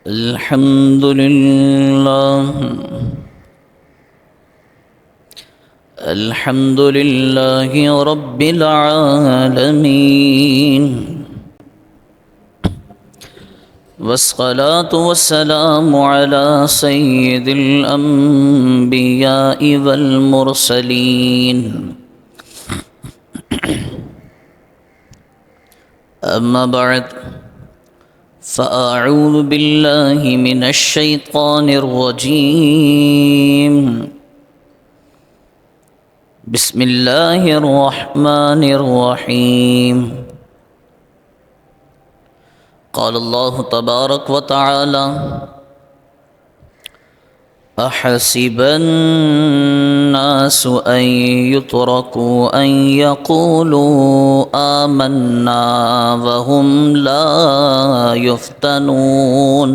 الحمد لله الحمد لله رب العالمين، والصلاة والسلام على سيد الأنبياء والمرسلين. أما بعد، فأعوذ بالله من الشيطان الرجيم. بسم الله الرحمن الرحيم. قال الله تبارك وتعالى: أحسب الناس أن يتركوا أن يقولوا آمنا وهم لا يفتنون.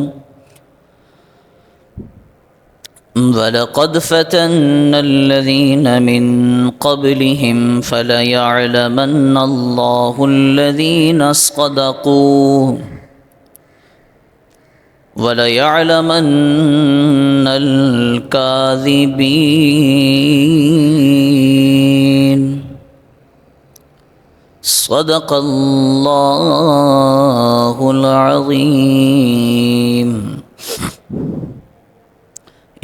ولقد فتنا الذين من قبلهم فليعلمن الله الذين صدقوا وَلَيَعْلَمَنَّ الْكَاذِبِينَ. صدق اللہ العظیم.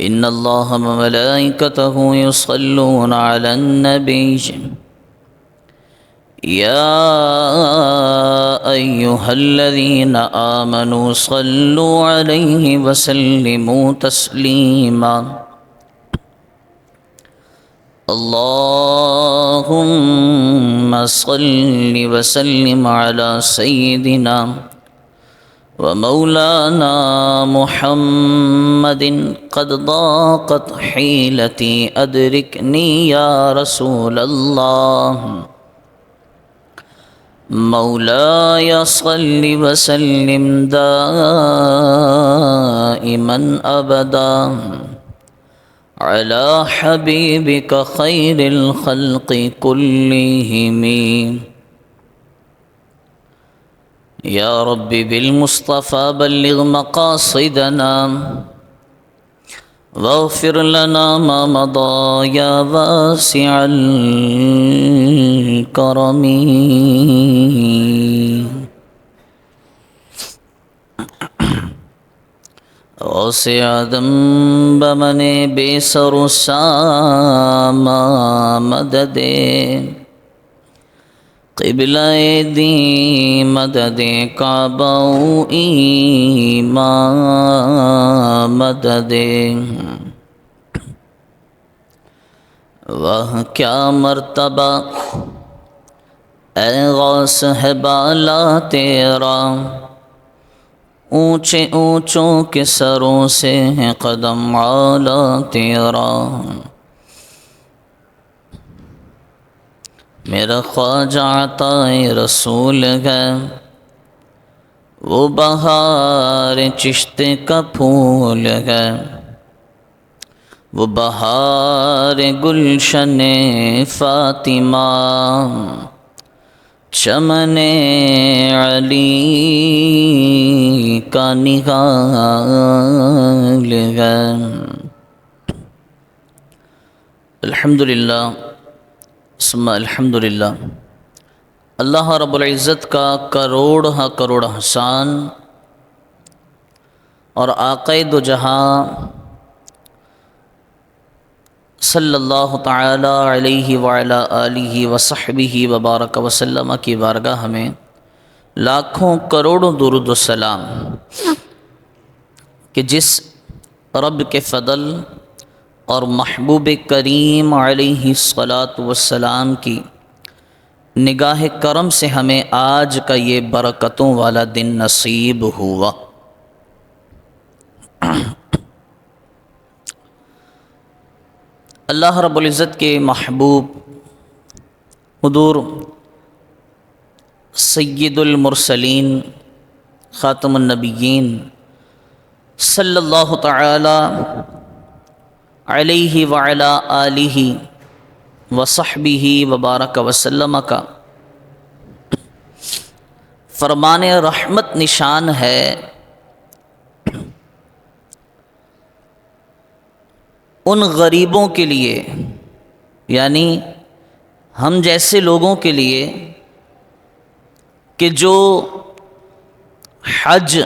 ان اللہ وملائکتہ یصلون علی النبی یا ایہا الذین آمنوا صلوا علیہ وسلموا تسلیما. اللہم صل وسلم علی سیدنا ومولانا محمد قد ضاقت حیلتی ادرکنی یا رسول اللہ. مولاي صل وسلم دائما أبدا على حبيبك خير الخلق كلهم. يا رب بالمصطفى بلغ مقاصدنا واغفر لنا ما مضى يا واسع الكرم. غوث آدم بمن بے سر و ساما مدد قبلہ دی مدد کعبہ و ایمان مدد. وہ کیا مرتبہ اے غوث ہے بالا تیرا، اونچے اونچوں کے سروں سے ہے قدم اعلیٰ تیرا. میرا خواجہ عطائے رسول ہے، وہ بہار چشت کا پھول ہے، وہ بہار گلشن فاطمہ چمن علی کا نگال ہے. الحمدللہ ثم الحمدللہ. اللہ رب العزت کا کروڑ احسان اور آقا دو جہاں صلی اللہ تعالی علیہ وعلی آلہ وصحبہ وبارک وسلم کی بارگاہ میں لاکھوں کروڑوں درود و سلام کہ جس رب کے فضل اور محبوب کریم علیہ الصلاۃ والسلام کی نگاہ کرم سے ہمیں آج کا یہ برکتوں والا دن نصیب ہوا. اللہ رب العزت کے محبوب حضور سید المرسلین خاتم النبیین صلی اللہ تعالی علیہ وعلی آلہ وصحبہ وبارک وسلم کا فرمان رحمت نشان ہے ان غریبوں کے لیے، یعنی ہم جیسے لوگوں کے لیے کہ جو حج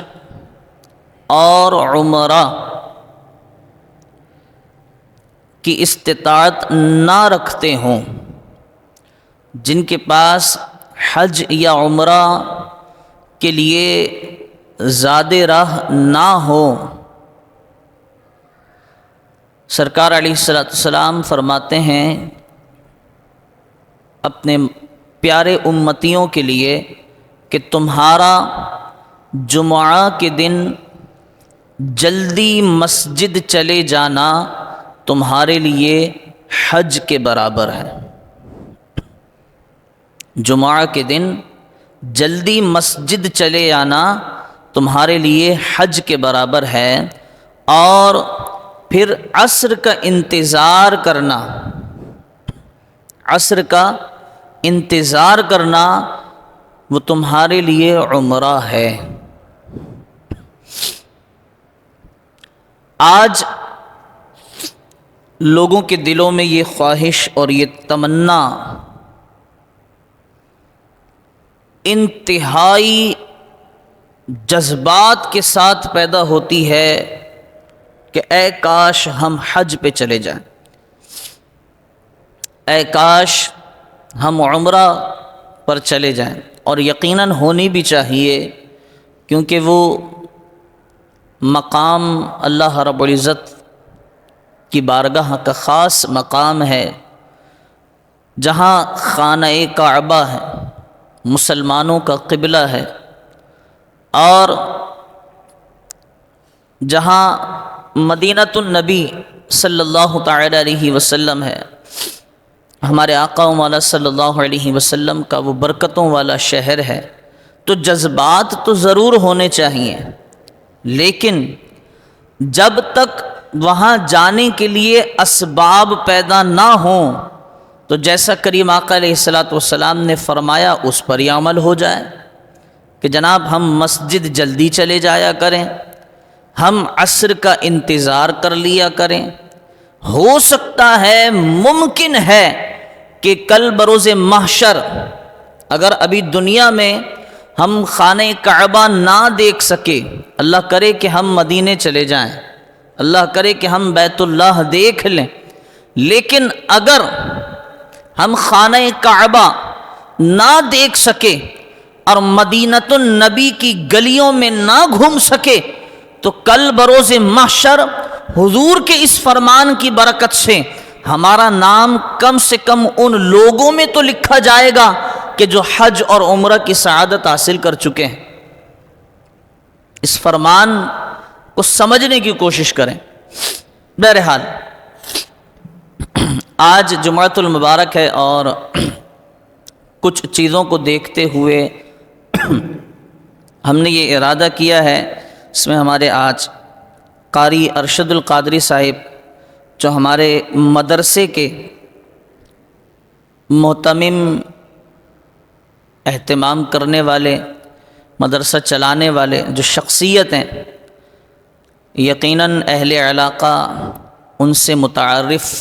اور عمرہ کی استطاعت نہ رکھتے ہوں، جن کے پاس حج یا عمرہ کے لیے زاد راہ نہ ہو، سرکار علیہ السلام فرماتے ہیں اپنے پیارے امتیوں کے لیے کہ تمہارا جمعہ کے دن جلدی مسجد چلے جانا تمہارے لیے حج کے برابر ہے۔ جمعہ کے دن جلدی مسجد چلے آنا تمہارے لیے حج کے برابر ہے، اور پھر عصر کا انتظار کرنا، عصر کا انتظار کرنا وہ تمہارے لیے عمرہ ہے۔ آج لوگوں کے دلوں میں یہ خواہش اور یہ تمنا انتہائی جذبات کے ساتھ پیدا ہوتی ہے کہ اے کاش ہم حج پہ چلے جائیں، اے کاش ہم عمرہ پر چلے جائیں، اور یقیناً ہونی بھی چاہیے، کیونکہ وہ مقام اللہ رب العزت کی بارگاہ کا خاص مقام ہے، جہاں خانہ کعبہ ہے، مسلمانوں کا قبلہ ہے، اور جہاں مدینۃ النبی صلی اللہ تعالی علیہ وسلم ہے، ہمارے آقا و مولا صلی اللہ علیہ وسلم کا وہ برکتوں والا شہر ہے۔ تو جذبات تو ضرور ہونے چاہیے، لیکن جب تک وہاں جانے کے لیے اسباب پیدا نہ ہوں تو جیسا کریم آقا علیہ السلام نے فرمایا اس پر ہی عمل ہو جائے کہ جناب ہم مسجد جلدی چلے جایا کریں، ہم عصر کا انتظار کر لیا کریں۔ ہو سکتا ہے، ممکن ہے کہ کل بروز محشر اگر ابھی دنیا میں ہم خانہ کعبہ نہ دیکھ سکے، اللہ کرے کہ ہم مدینے چلے جائیں، اللہ کرے کہ ہم بیت اللہ دیکھ لیں، لیکن اگر ہم خانہ کعبہ نہ دیکھ سکے اور مدینۃ النبی کی گلیوں میں نہ گھوم سکے تو کل بروز محشر حضور کے اس فرمان کی برکت سے ہمارا نام کم سے کم ان لوگوں میں تو لکھا جائے گا کہ جو حج اور عمرہ کی سعادت حاصل کر چکے ہیں۔ اس فرمان کو سمجھنے کی کوشش کریں۔ بہرحال آج جمعۃ المبارک ہے، اور کچھ چیزوں کو دیکھتے ہوئے ہم نے یہ ارادہ کیا ہے، اس میں ہمارے آج قاری ارشد القادری صاحب جو ہمارے مدرسے کے محتمم، اہتمام کرنے والے، مدرسہ چلانے والے جو شخصیت ہیں، یقیناً اہل علاقہ ان سے متعارف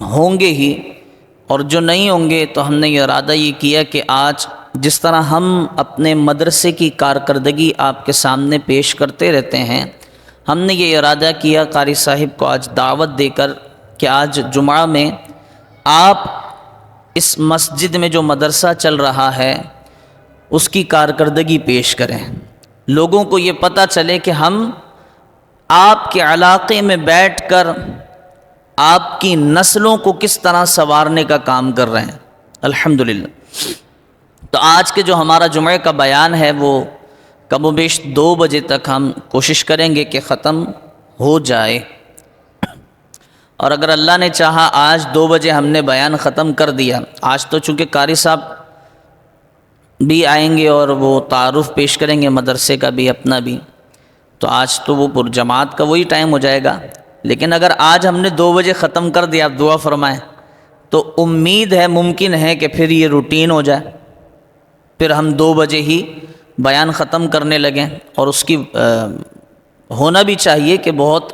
ہوں گے ہی، اور جو نہیں ہوں گے تو ہم نے یہ ارادہ یہ کیا کہ آج جس طرح ہم اپنے مدرسے کی کارکردگی آپ کے سامنے پیش کرتے رہتے ہیں، ہم نے یہ ارادہ کیا قاری صاحب کو آج دعوت دے کر کہ آج جمعہ میں آپ اس مسجد میں جو مدرسہ چل رہا ہے اس کی کارکردگی پیش کریں، لوگوں کو یہ پتہ چلے کہ ہم آپ کے علاقے میں بیٹھ کر آپ کی نسلوں کو کس طرح سنوارنے کا کام کر رہے ہیں۔ الحمدللہ۔ تو آج کے جو ہمارا جمعے کا بیان ہے وہ کم و بیش 2 بجے تک ہم کوشش کریں گے کہ ختم ہو جائے، اور اگر اللہ نے چاہا آج 2 بجے ہم نے بیان ختم کر دیا۔ آج تو چونکہ قاری صاحب بھی آئیں گے اور وہ تعارف پیش کریں گے مدرسے کا بھی، اپنا بھی، تو آج تو وہ پر جماعت کا وہی ٹائم ہو جائے گا، لیکن اگر آج ہم نے 2 بجے ختم کر دیا، آپ دعا فرمائیں، تو امید ہے، ممکن ہے کہ پھر یہ روٹین ہو جائے، پھر ہم 2 بجے ہی بیان ختم کرنے لگیں، اور اس کی ہونا بھی چاہیے کہ بہت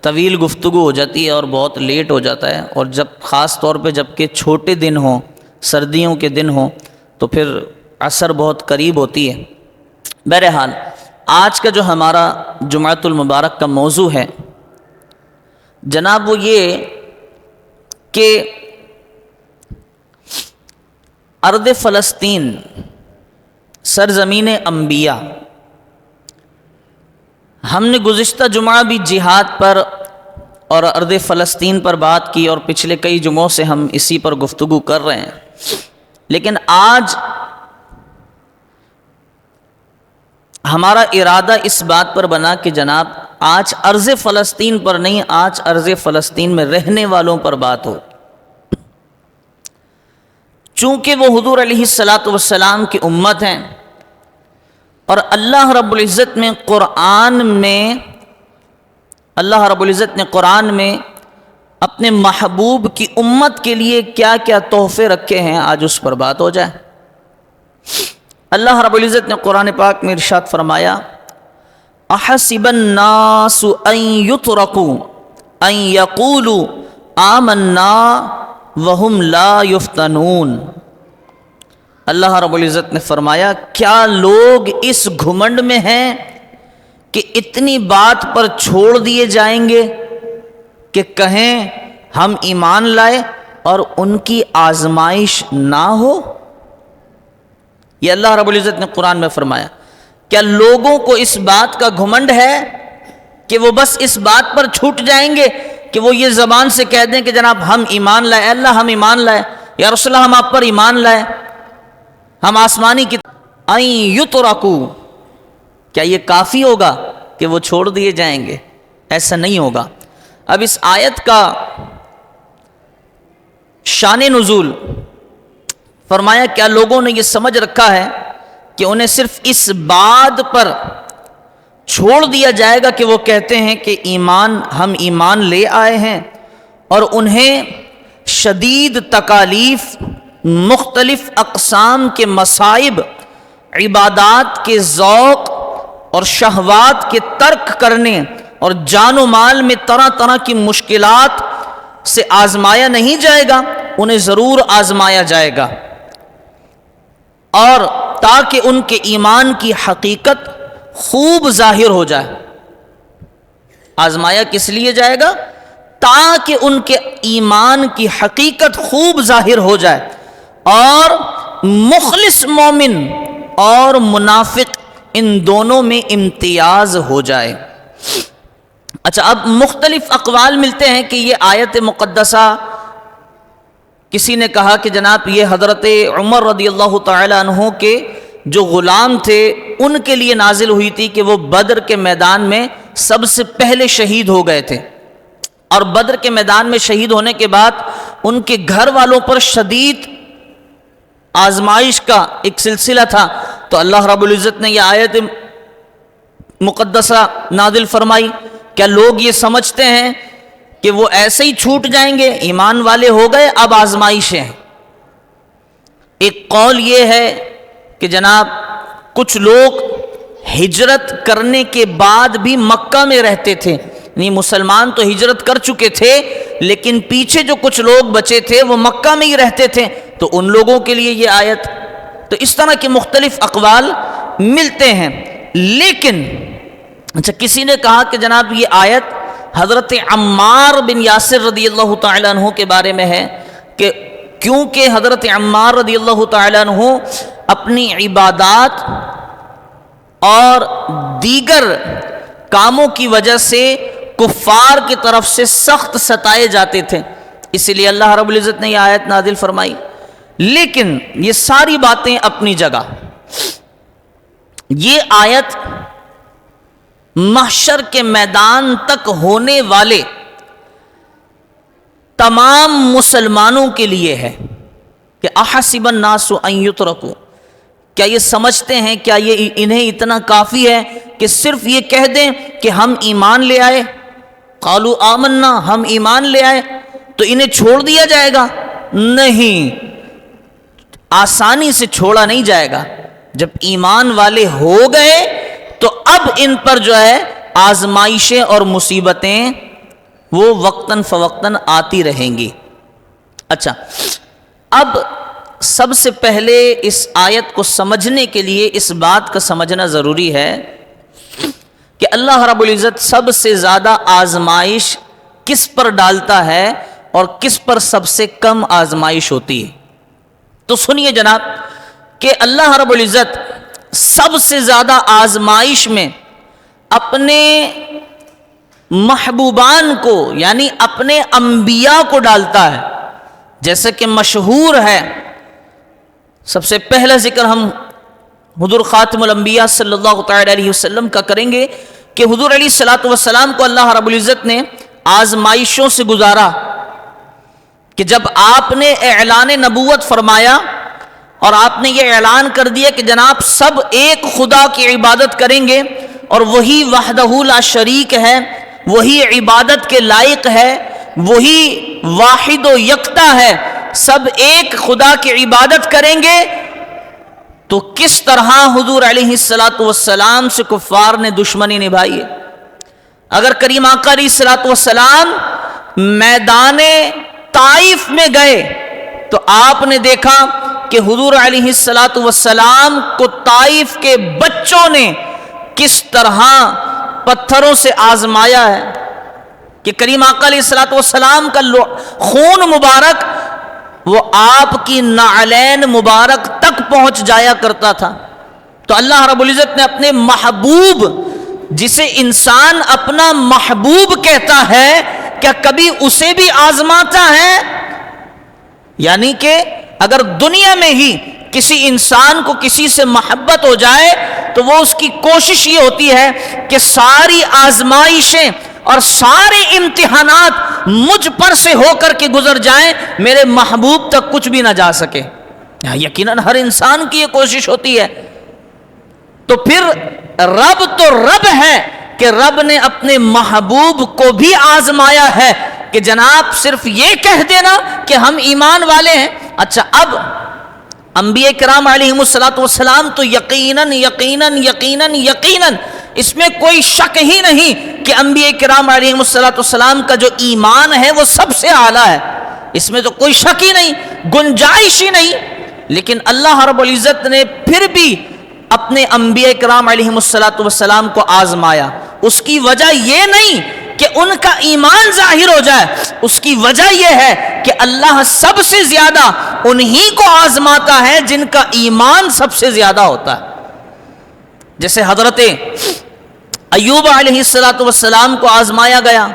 طویل گفتگو ہو جاتی ہے اور بہت لیٹ ہو جاتا ہے، اور جب خاص طور پہ جب کہ چھوٹے دن ہوں، سردیوں کے دن ہوں، تو پھر عصر بہت قریب ہوتی ہے۔ بہرحال آج کا جو ہمارا جمعۃ المبارک کا موضوع ہے جناب، وہ یہ کہ ارض فلسطین سرزمین انبیاء۔ ہم نے گزشتہ جمعہ بھی جہاد پر اور ارض فلسطین پر بات کی، اور پچھلے کئی جمعوں سے ہم اسی پر گفتگو کر رہے ہیں، لیکن آج ہمارا ارادہ اس بات پر بنا کہ جناب آج ارض فلسطین پر نہیں، آج ارض فلسطین میں رہنے والوں پر بات ہو، چونکہ وہ حضور علیہ السلام کی امت ہیں، اور اللہ رب العزت نے قرآن میں اپنے محبوب کی امت کے لیے کیا کیا تحفے رکھے ہیں، آج اس پر بات ہو جائے۔ اللہ رب العزت نے قرآن پاک میں ارشاد فرمایا، احسب الناس ان يتركوا ان يقولوا آمنا وهم لا يفتنون۔ اللہ رب العزت نے فرمایا، کیا لوگ اس گھمنڈ میں ہیں کہ اتنی بات پر چھوڑ دیے جائیں گے کہ کہیں ہم ایمان لائے اور ان کی آزمائش نہ ہو؟ یہ اللہ رب العزت نے قرآن میں فرمایا۔ کیا لوگوں کو اس بات کا گھمنڈ ہے کہ وہ بس اس بات پر چھوٹ جائیں گے کہ وہ یہ زبان سے کہہ دیں کہ جناب ہم ایمان لائے، اے اللہ ہم ایمان لائے، یا رسول اللہ ہم آپ پر ایمان لائے، ہم آسمانی کی ان یترکوا، کیا یہ کافی ہوگا کہ وہ چھوڑ دیے جائیں گے؟ ایسا نہیں ہوگا۔ اب اس آیت کا شان نزول فرمایا، کیا لوگوں نے یہ سمجھ رکھا ہے کہ انہیں صرف اس بات پر چھوڑ دیا جائے گا کہ وہ کہتے ہیں کہ ہم ایمان لے آئے ہیں، اور انہیں شدید تکالیف، مختلف اقسام کے مصائب، عبادات کے ذوق اور شہوات کے ترک کرنے اور جان و مال میں طرح طرح کی مشکلات سے آزمایا نہیں جائے گا؟ انہیں ضرور آزمایا جائے گا، اور تاکہ ان کے ایمان کی حقیقت خوب ظاہر ہو جائے۔ آزمایا کس لیے جائے گا؟ تاکہ ان کے ایمان کی حقیقت خوب ظاہر ہو جائے، اور مخلص مومن اور منافق ان دونوں میں امتیاز ہو جائے۔ اچھا، اب مختلف اقوال ملتے ہیں کہ یہ آیت مقدسہ، کسی نے کہا کہ جناب یہ حضرت عمر رضی اللہ تعالی عنہ کے جو غلام تھے ان کے لیے نازل ہوئی تھی کہ وہ بدر کے میدان میں سب سے پہلے شہید ہو گئے تھے، اور بدر کے میدان میں شہید ہونے کے بعد ان کے گھر والوں پر شدید آزمائش کا ایک سلسلہ تھا، تو اللہ رب العزت نے یہ آیت مقدسہ نازل فرمائی۔ کیا لوگ یہ سمجھتے ہیں کہ وہ ایسے ہی چھوٹ جائیں گے، ایمان والے ہو گئے اب آزمائشیں ہیں؟ ایک قول یہ ہے کہ جناب کچھ لوگ ہجرت کرنے کے بعد بھی مکہ میں رہتے تھے، یعنی مسلمان تو ہجرت کر چکے تھے لیکن پیچھے جو کچھ لوگ بچے تھے وہ مکہ میں ہی رہتے تھے، تو ان لوگوں کے لیے یہ آیت۔ تو اس طرح کے مختلف اقوال ملتے ہیں، لیکن اچھا کسی نے کہا کہ جناب یہ آیت حضرت عمار بن یاسر رضی اللہ تعالی عنہ کے بارے میں ہے، کہ کیونکہ حضرت عمار رضی اللہ تعالی عنہ اپنی عبادات اور دیگر کاموں کی وجہ سے کفار کی طرف سے سخت ستائے جاتے تھے، اسی لیے اللہ رب العزت نے یہ آیت نازل فرمائی۔ لیکن یہ ساری باتیں اپنی جگہ، یہ آیت محشر کے میدان تک ہونے والے تمام مسلمانوں کے لیے ہے کہ احسب الناس ان یترکوا، کیا یہ سمجھتے ہیں، کیا یہ انہیں اتنا کافی ہے کہ صرف یہ کہہ دیں کہ ہم ایمان لے آئے، قالوا آمنا، ہم ایمان لے آئے، تو انہیں چھوڑ دیا جائے گا؟ نہیں، آسانی سے چھوڑا نہیں جائے گا۔ جب ایمان والے ہو گئے تو اب ان پر جو ہے آزمائشیں اور مصیبتیں وہ وقتاً فوقتاً آتی رہیں گی۔ اچھا، اب سب سے پہلے اس آیت کو سمجھنے کے لیے اس بات کا سمجھنا ضروری ہے کہ اللہ رب العزت سب سے زیادہ آزمائش کس پر ڈالتا ہے اور کس پر سب سے کم آزمائش ہوتی ہے۔ تو سنیے جناب کہ اللہ رب العزت سب سے زیادہ آزمائش میں اپنے محبوبان کو یعنی اپنے انبیاء کو ڈالتا ہے۔ جیسے کہ مشہور ہے، سب سے پہلا ذکر ہم حضور خاتم الانبیاء صلی اللہ تعالی علیہ وسلم کا کریں گے کہ حضور علیہ الصلوۃ والسلام کو اللہ رب العزت نے آزمائشوں سے گزارا کہ جب آپ نے اعلان نبوت فرمایا اور آپ نے یہ اعلان کر دیا کہ جناب سب ایک خدا کی عبادت کریں گے اور وہی وحدہ لا شریک ہے، وہی عبادت کے لائق ہے، وہی واحد و یکتا ہے، سب ایک خدا کی عبادت کریں گے، تو کس طرح حضور علیہ الصلوۃ والسلام سے کفار نے دشمنی نبھائی ہے۔ اگر کریم آقا علیہ الصلوۃ والسلام میدان طائف میں گئے تو آپ نے دیکھا کہ حضور علیہ الصلوۃ والسلام کو طائف کے بچوں نے کس طرح پتھروں سے آزمایا ہے کہ کریم آقا علیہ الصلوۃ والسلام کا خون مبارک وہ آپ کی نعلین مبارک تک پہنچ جایا کرتا تھا۔ تو اللہ رب العزت نے اپنے محبوب، جسے انسان اپنا محبوب کہتا ہے، کیا کبھی اسے بھی آزماتا ہے؟ یعنی کہ اگر دنیا میں ہی کسی انسان کو کسی سے محبت ہو جائے تو وہ اس کی کوشش یہ ہوتی ہے کہ ساری آزمائشیں اور سارے امتحانات مجھ پر سے ہو کر کے گزر جائیں، میرے محبوب تک کچھ بھی نہ جا سکے۔ یقیناً ہر انسان کی یہ کوشش ہوتی ہے۔ تو پھر رب تو رب ہے کہ رب نے اپنے محبوب کو بھی آزمایا ہے کہ جناب صرف یہ کہہ دینا کہ ہم ایمان والے ہیں۔ اچھا، اب انبیاء کرام علیہم الصلوۃ والسلام تو یقیناً یقیناً یقیناً یقیناً اس میں کوئی شک ہی نہیں کہ انبیاء کرام علیہم الصلوۃ والسلام کا جو ایمان ہے وہ سب سے اعلیٰ ہے، اس میں تو کوئی شک ہی نہیں، گنجائش ہی نہیں۔ لیکن اللہ رب العزت نے پھر بھی اپنے انبیاء کرام علیہم الصلوۃ والسلام کو آزمایا۔ اس کی وجہ یہ نہیں کہ ان کا ایمان ظاہر ہو جائے، اس کی وجہ یہ ہے کہ اللہ سب سے زیادہ انہی کو آزماتا ہے جن کا ایمان سب سے زیادہ ہوتا ہے۔ جیسے حضرت ایوب علیہ السلام کو آزمایا گیا،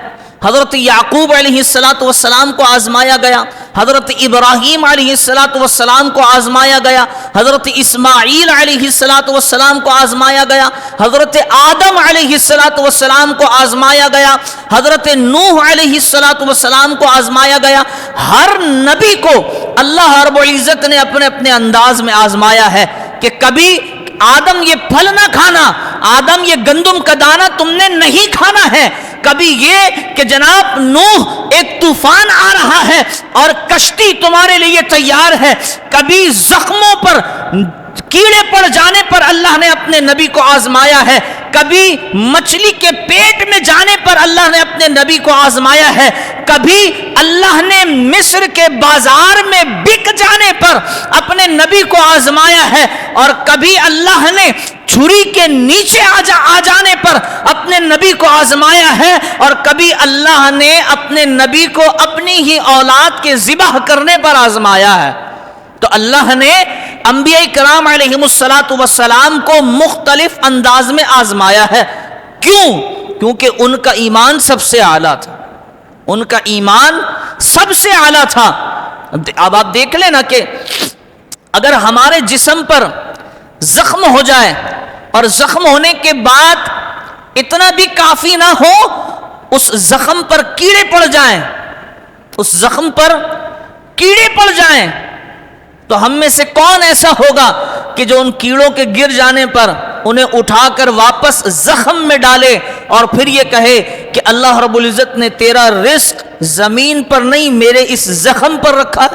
حضرت یعقوب علیہ السلام کو آزمایا گیا، حضرت ابراہیم علیہ السلام کو آزمایا گیا، حضرت اسماعیل علیہ السلام کو آزمایا گیا، حضرت آدم علیہ السلام کو آزمایا گیا، حضرت نوح علیہ السلام کو آزمایا گیا۔ ہر نبی کو اللہ رب العزت نے اپنے اپنے انداز میں آزمایا ہے کہ کبھی آدم یہ پھل نہ کھانا، آدم یہ گندم کا دانہ تم نے نہیں کھانا ہے، کبھی یہ کہ جناب نوح ایک طوفان آ رہا ہے اور کشتی تمہارے لیے تیار ہے، کبھی زخموں پر کیڑے پڑ جانے پر اللہ نے اپنے نبی کو آزمایا ہے، کبھی مچھلی کے پیٹ میں جانے پر اللہ نے اپنے نبی کو آزمایا ہے، کبھی اللہ نے مصر کے بازار میں بک جانے پر اپنے نبی کو آزمایا ہے، اور کبھی اللہ نے چھری کے نیچے آ جانے پر اپنے نبی کو آزمایا ہے، اور کبھی اللہ نے اپنے نبی کو اپنی ہی اولاد کے ذبح کرنے پر آزمایا ہے۔ تو اللہ نے انبیاء کرام علیہم السلام کو مختلف انداز میں آزمایا ہے۔ کیوں؟ کیونکہ ان کا ایمان سب سے اعلیٰ تھا، ان کا ایمان سب سے اعلیٰ تھا۔ اب آپ دیکھ لیں نا کہ اگر ہمارے جسم پر زخم ہو جائے اور زخم ہونے کے بعد اتنا بھی کافی نہ ہو، اس زخم پر کیڑے پڑ جائیں، اس زخم پر کیڑے پڑ جائیں، تو ہم میں سے کون ایسا ہوگا کہ جو ان کیڑوں کے گر جانے پر انہیں اٹھا کر واپس زخم میں ڈالے اور پھر یہ کہے کہ اللہ رب العزت نے تیرا رزق زمین پر نہیں میرے اس زخم پر رکھا؟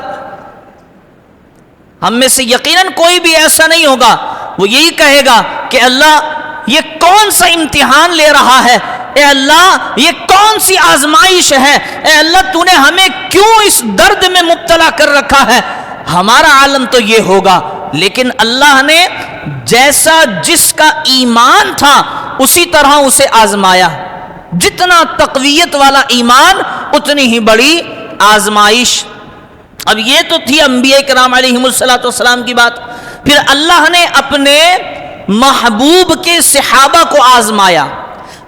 ہم میں سے یقیناً کوئی بھی ایسا نہیں ہوگا، وہ یہی کہے گا کہ اللہ یہ کون سا امتحان لے رہا ہے، اے اللہ یہ کون سی آزمائش ہے، اے اللہ تو نے ہمیں کیوں اس درد میں مبتلا کر رکھا ہے، ہمارا عالم تو یہ ہوگا، لیکن اللہ نے جیسا جس کا ایمان تھا اسی طرح اسے آزمایا، جتنا تقویت والا ایمان اتنی ہی بڑی آزمائش۔ اب یہ تو تھی انبیاء کرام علیہم السلام کی بات، پھر اللہ نے اپنے محبوب کے صحابہ کو آزمایا،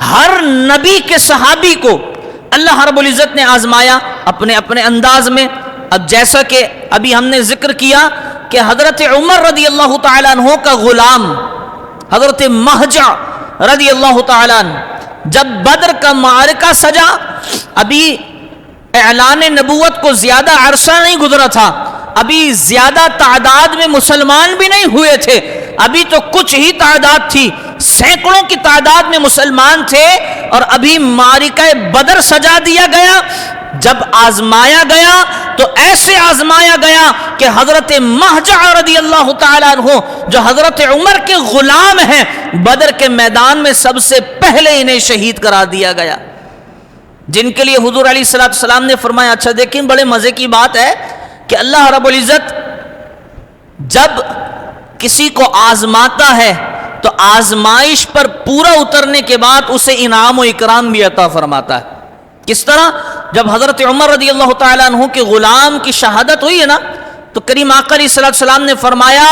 ہر نبی کے صحابی کو اللہ رب العزت نے آزمایا اپنے اپنے انداز میں۔ اب جیسا کہ ابھی ہم نے ذکر کیا کہ حضرت عمر رضی اللہ تعالیٰ عنہ کا غلام حضرت مہجع رضی اللہ تعالیٰ عنہ جب بدر کا معرکہ سجا، ابھی اعلان نبوت کو زیادہ عرصہ نہیں گزرا تھا، ابھی زیادہ تعداد میں مسلمان بھی نہیں ہوئے تھے، ابھی تو کچھ ہی تعداد تھی، سینکڑوں کی تعداد میں مسلمان تھے، اور ابھی معرکہ بدر سجا دیا گیا۔ جب آزمایا گیا تو ایسے آزمایا گیا کہ حضرت مہجع رضی اللہ تعالیٰ عنہ جو حضرت عمر کے غلام ہیں، بدر کے میدان میں سب سے پہلے انہیں شہید کرا دیا گیا، جن کے لیے حضور علیہ السلام نے فرمایا، اچھا دیکھیں بڑے مزے کی بات ہے کہ اللہ رب العزت جب کسی کو آزماتا ہے تو آزمائش پر پورا اترنے کے بعد اسے انعام و اکرام بھی عطا فرماتا ہے۔ کس طرح؟ جب حضرت عمر رضی اللہ تعالیٰ عنہ کے غلام کی شہادت ہوئی ہے نا، تو کریم آقا علیہ السلام نے فرمایا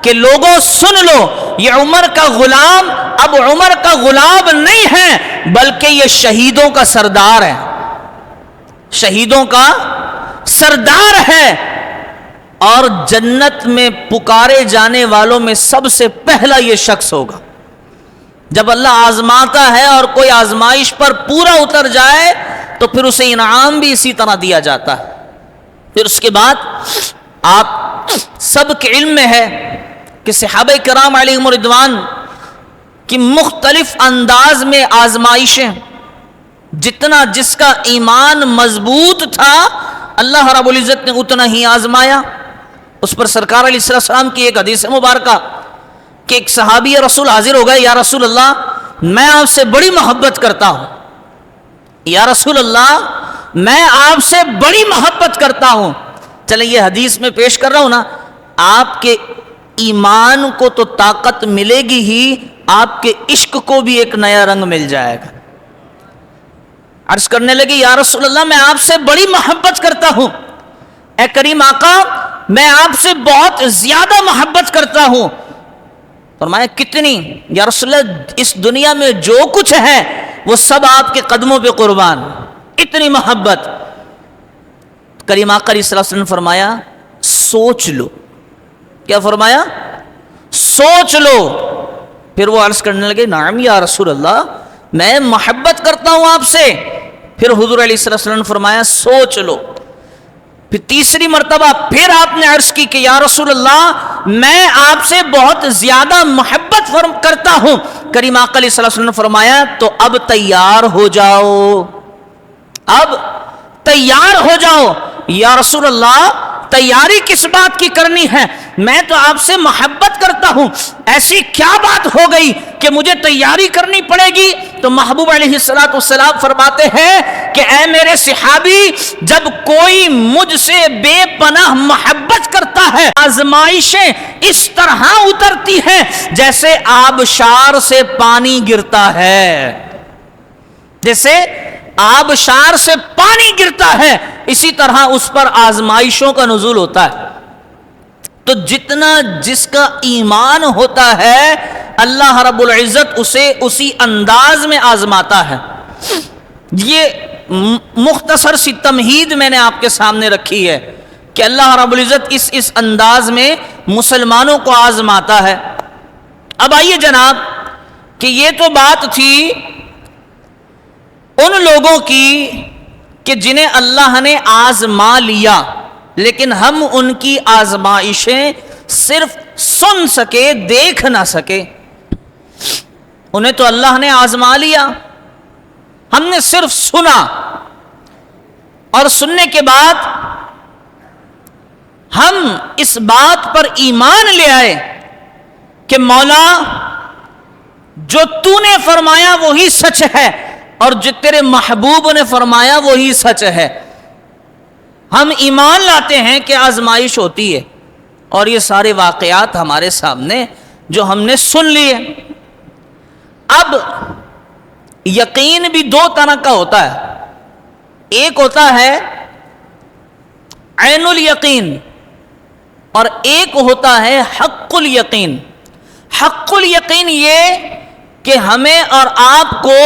کہ لوگوں سن لو، یہ عمر کا غلام اب عمر کا غلام نہیں ہے بلکہ یہ شہیدوں کا سردار ہے، شہیدوں کا سردار ہے، اور جنت میں پکارے جانے والوں میں سب سے پہلا یہ شخص ہوگا۔ جب اللہ آزماتا ہے اور کوئی آزمائش پر پورا اتر جائے تو پھر اسے انعام بھی اسی طرح دیا جاتا ہے۔ پھر اس کے بعد آپ سب کے علم میں ہے کہ صحابہ کرام علیہم رضوان کی مختلف انداز میں آزمائشیں، جتنا جس کا ایمان مضبوط تھا اللہ رب العزت نے اتنا ہی آزمایا۔ اس پر سرکار علیہ السلام کی ایک حدیث مبارکہ کہ ایک صحابی رسول حاضر ہو گئے، یا رسول اللہ میں آپ سے بڑی محبت کرتا ہوں، یا رسول اللہ میں آپ سے بڑی محبت کرتا ہوں۔ چلیں یہ حدیث میں پیش کر رہا ہوں نا، آپ کے ایمان کو تو طاقت ملے گی ہی، آپ کے عشق کو بھی ایک نیا رنگ مل جائے گا۔ عرض کرنے لگے، یا رسول اللہ میں آپ سے بڑی محبت کرتا ہوں۔ اے کریم آقا میں آپ سے بہت زیادہ محبت کرتا ہوں۔ فرمایا کتنی؟ یا رسول اللہ اس دنیا میں جو کچھ ہے وہ سب آپ کے قدموں پہ قربان، اتنی محبت۔ کریم آقا علیہ السلام نے فرمایا سوچ لو۔ کیا فرمایا؟ سوچ لو۔ پھر وہ عرض کرنے لگے، نعم یا رسول اللہ میں محبت کرتا ہوں آپ سے۔ پھر حضور علیہ السلام نے فرمایا سوچ لو۔ پھر تیسری مرتبہ پھر آپ نے عرض کی کہ یا رسول اللہ میں آپ سے بہت زیادہ محبت کرتا ہوں۔ کریم آقا علیہ السلام نے فرمایا تو اب تیار ہو جاؤ، اب تیار ہو جاؤ۔ یا رسول اللہ تیاری کس بات کی کرنی ہے؟ میں تو آپ سے محبت کرتا ہوں، ایسی کیا بات ہو گئی کہ مجھے تیاری کرنی پڑے گی؟ تو محبوب علیہ السلام فرماتے ہیں کہ اے میرے صحابی، جب کوئی مجھ سے بے پناہ محبت کرتا ہے آزمائشیں اس طرح اترتی ہیں جیسے آبشار سے پانی گرتا ہے، جیسے آبشار سے پانی گرتا ہے، اسی طرح اس پر آزمائشوں کا نزول ہوتا ہے۔ تو جتنا جس کا ایمان ہوتا ہے اللہ رب العزت اسے اسی انداز میں آزماتا ہے۔ یہ مختصر سی تمہید میں نے آپ کے سامنے رکھی ہے کہ اللہ رب العزت اس انداز میں مسلمانوں کو آزماتا ہے۔ اب آئیے جناب کہ یہ تو بات تھی ان لوگوں کی کہ جنہیں اللہ نے آزما لیا، لیکن ہم ان کی آزمائشیں صرف سن سکے، دیکھ نہ سکے۔ انہیں تو اللہ نے آزما لیا، ہم نے صرف سنا، اور سننے کے بعد ہم اس بات پر ایمان لے آئے کہ مولا جو تو نے فرمایا وہی سچ ہے، اور جو تیرے محبوب نے فرمایا وہی سچ ہے. ہم ایمان لاتے ہیں کہ آزمائش ہوتی ہے، اور یہ سارے واقعات ہمارے سامنے جو ہم نے سن لیے. اب یقین بھی دو طرح کا ہوتا ہے. ایک ہوتا ہے عین الیقین، اور ایک ہوتا ہے حق الیقین. حق الیقین یہ کہ ہمیں اور آپ کو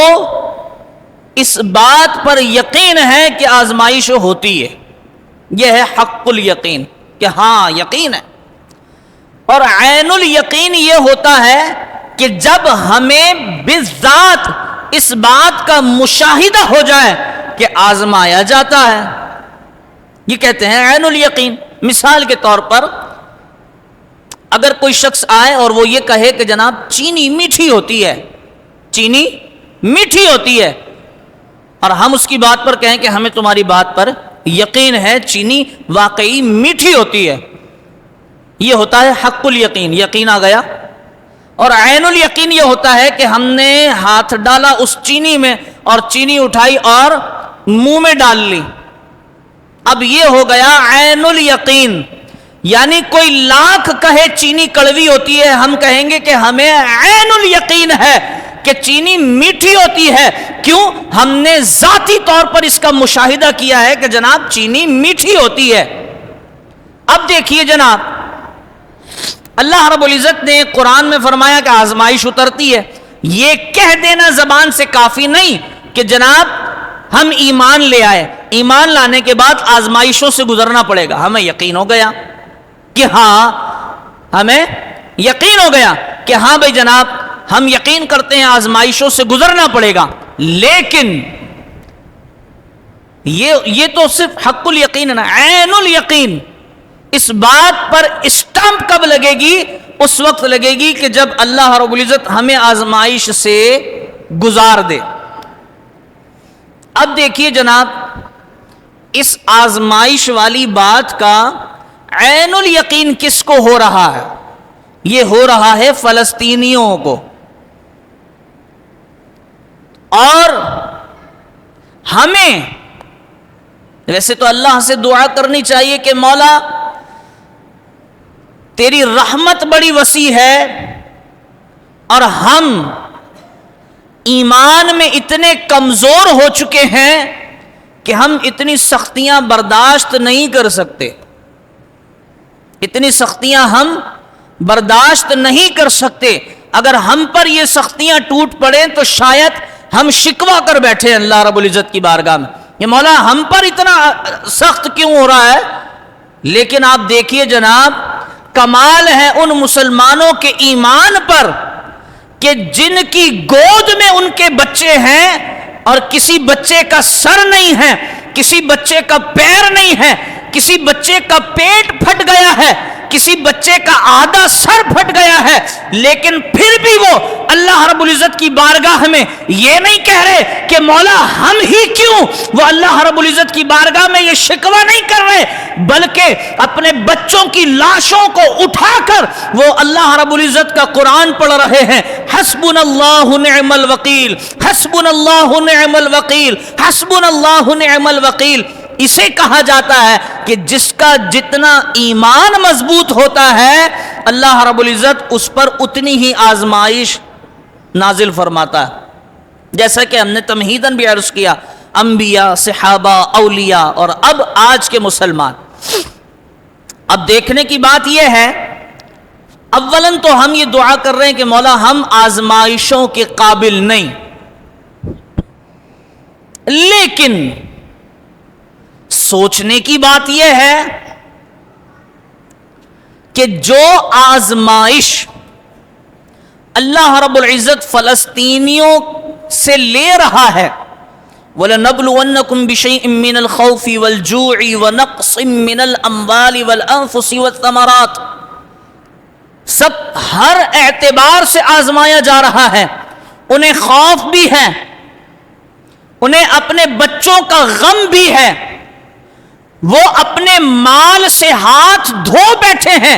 اس بات پر یقین ہے کہ آزمائش ہوتی ہے، یہ ہے حق الیقین کہ ہاں یقین ہے. اور عین الیقین یہ ہوتا ہے کہ جب ہمیں بالذات اس بات کا مشاہدہ ہو جائے کہ آزمایا جاتا ہے، یہ کہتے ہیں عین الیقین. مثال کے طور پر اگر کوئی شخص آئے اور وہ یہ کہے کہ جناب چینی میٹھی ہوتی ہے، چینی میٹھی ہوتی ہے، اور ہم اس کی بات پر کہیں کہ ہمیں تمہاری بات پر یقین ہے چینی واقعی میٹھی ہوتی ہے، یہ ہوتا ہے حق الیقین، یقین آ گیا. اور عین الیقین یہ ہوتا ہے کہ ہم نے ہاتھ ڈالا اس چینی میں اور چینی اٹھائی اور منہ میں ڈال لی. اب یہ ہو گیا عین الیقین. یعنی کوئی لاکھ کہے چینی کڑوی ہوتی ہے، ہم کہیں گے کہ ہمیں عین الیقین ہے کہ چینی میٹھی ہوتی ہے. کیوں؟ ہم نے ذاتی طور پر اس کا مشاہدہ کیا ہے کہ جناب چینی میٹھی ہوتی ہے. اب دیکھیے جناب، اللہ رب العزت نے قرآن میں فرمایا کہ آزمائش اترتی ہے. یہ کہہ دینا زبان سے کافی نہیں کہ جناب ہم ایمان لے آئے، ایمان لانے کے بعد آزمائشوں سے گزرنا پڑے گا. ہمیں یقین ہو گیا کہ ہاں، ہمیں یقین ہو گیا کہ ہاں بھائی جناب ہم یقین کرتے ہیں آزمائشوں سے گزرنا پڑے گا. لیکن یہ تو صرف حق الیقین ہے نا. عین الیقین، اس بات پر اسٹمپ کب لگے گی؟ اس وقت لگے گی کہ جب اللہ رب العزت ہمیں آزمائش سے گزار دے. اب دیکھیے جناب، اس آزمائش والی بات کا عین الیقین کس کو ہو رہا ہے؟ یہ ہو رہا ہے فلسطینیوں کو. اور ہمیں ویسے تو اللہ سے دعا کرنی چاہیے کہ مولا تیری رحمت بڑی وسیع ہے، اور ہم ایمان میں اتنے کمزور ہو چکے ہیں کہ ہم اتنی سختیاں برداشت نہیں کر سکتے. اتنی سختیاں ہم برداشت نہیں کر سکتے. اگر ہم پر یہ سختیاں ٹوٹ پڑیں تو شاید ہم شکوہ کر بیٹھے اللہ رب العزت کی بارگاہ میں، یہ مولا ہم پر اتنا سخت کیوں ہو رہا ہے. لیکن آپ دیکھیے جناب، کمال ہے ان مسلمانوں کے ایمان پر کہ جن کی گود میں ان کے بچے ہیں اور کسی بچے کا سر نہیں ہے، کسی بچے کا پیر نہیں ہے، کسی بچے کا پیٹ پھٹ گیا ہے، کسی بچے کا آدھا سر پھٹ گیا ہے، لیکن پھر بھی وہ اللہ رب العزت کی بارگاہ میں یہ نہیں کہہ رہے کہ مولا ہم ہی کیوں. وہ اللہ رب العزت کی بارگاہ میں یہ شکوہ نہیں کر رہے، بلکہ اپنے بچوں کی لاشوں کو اٹھا کر وہ اللہ رب العزت کا قرآن پڑھ رہے ہیں. حسبنا اللہ نعم الوکیل، حسبنا اللہ نعم الوکیل، حسبنا اللہ نعم الوکیل. اسے کہا جاتا ہے کہ جس کا جتنا ایمان مضبوط ہوتا ہے اللہ رب العزت اس پر اتنی ہی آزمائش نازل فرماتا ہے. جیسا کہ ہم نے تمہیداً بھی عرض کیا، انبیاء، صحابہ، اولیاء اور اب آج کے مسلمان. اب دیکھنے کی بات یہ ہے، اولاً تو ہم یہ دعا کر رہے ہیں کہ مولا ہم آزمائشوں کے قابل نہیں، لیکن سوچنے کی بات یہ ہے کہ جو آزمائش اللہ رب العزت فلسطینیوں سے لے رہا ہے، وَلَنَبْلُوَنَّكُمْ بِشَيْءٍ مِّنَ الْخَوْفِ وَالْجُوعِ وَنَقْصٍ مِّنَ الْأَمْوَالِ وَالْأَنفُسِ وَالثَّمَرَاتِ، سب ہر اعتبار سے آزمایا جا رہا ہے. انہیں خوف بھی ہے، انہیں اپنے بچوں کا غم بھی ہے، وہ اپنے مال سے ہاتھ دھو بیٹھے ہیں،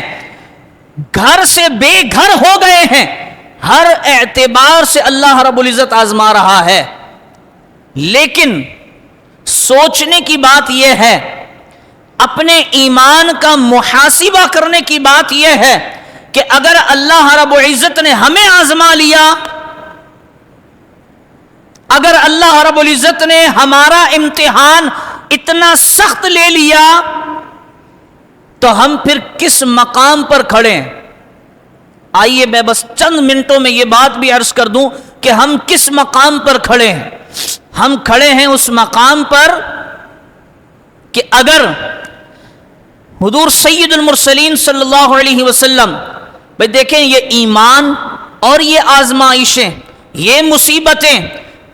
گھر سے بے گھر ہو گئے ہیں. ہر اعتبار سے اللہ رب العزت آزما رہا ہے. لیکن سوچنے کی بات یہ ہے، اپنے ایمان کا محاسبہ کرنے کی بات یہ ہے کہ اگر اللہ رب العزت نے ہمیں آزما لیا، اگر اللہ رب العزت نے ہمارا امتحان اتنا سخت لے لیا تو ہم پھر کس مقام پر کھڑے ہیں؟ آئیے میں بس چند منٹوں میں یہ بات بھی عرض کر دوں کہ ہم کس مقام پر کھڑے ہیں۔ ہم کھڑے ہیں اس مقام پر کہ اگر حضور سید المرسلین صلی اللہ علیہ وسلم، بھئی دیکھیں یہ ایمان اور یہ آزمائشیں، یہ مصیبتیں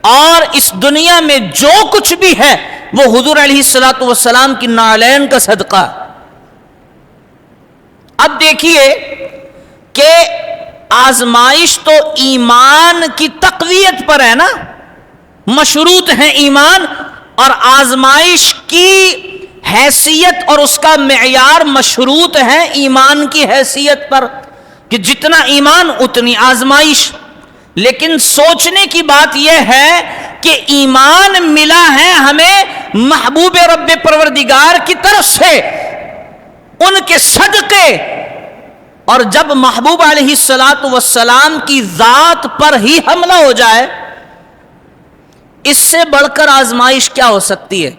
اور اس دنیا میں جو کچھ بھی ہے وہ حضور علیہ الصلوۃ والسلام کی نعلین کا صدقہ۔ اب دیکھیے کہ آزمائش تو ایمان کی تقویت پر ہے نا، مشروط ہے ایمان، اور آزمائش کی حیثیت اور اس کا معیار مشروط ہے ایمان کی حیثیت پر کہ جتنا ایمان اتنی آزمائش۔ لیکن سوچنے کی بات یہ ہے کہ ایمان ملا ہے ہمیں محبوب رب پروردگار کی طرف سے، ان کے صدقے، اور جب محبوب علیہ الصلاۃ والسلام کی ذات پر ہی حملہ ہو جائے، اس سے بڑھ کر آزمائش کیا ہو سکتی ہے؟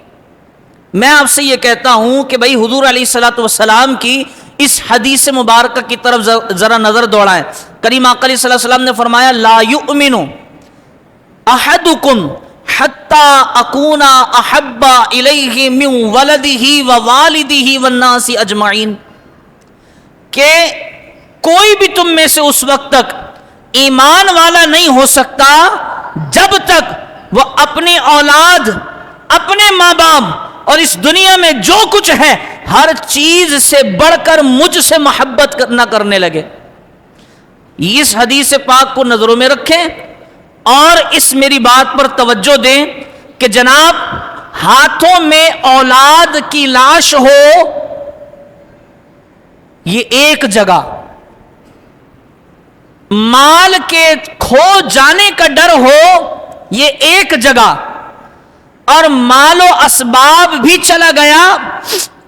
میں آپ سے یہ کہتا ہوں کہ بھئی حضور علیہ الصلاۃ والسلام کی اس حدیث مبارکہ کی طرف ذرا نظر دوڑائیں۔ کریم آقا صلی اللہ علیہ وسلم نے فرمایا لا یؤمن احدکم حتی اکون احب الیہ من ولدہ ووالدہ والناس اجمعین، کہ کوئی بھی تم میں سے اس وقت تک ایمان والا نہیں ہو سکتا جب تک وہ اپنی اولاد، اپنے ماں باپ اور اس دنیا میں جو کچھ ہے ہر چیز سے بڑھ کر مجھ سے محبت نہ کرنے لگے۔ اس حدیث پاک کو نظروں میں رکھیں اور اس میری بات پر توجہ دیں کہ جناب ہاتھوں میں اولاد کی لاش ہو یہ ایک جگہ، مال کے کھو جانے کا ڈر ہو یہ ایک جگہ، اور مال و اسباب بھی چلا گیا،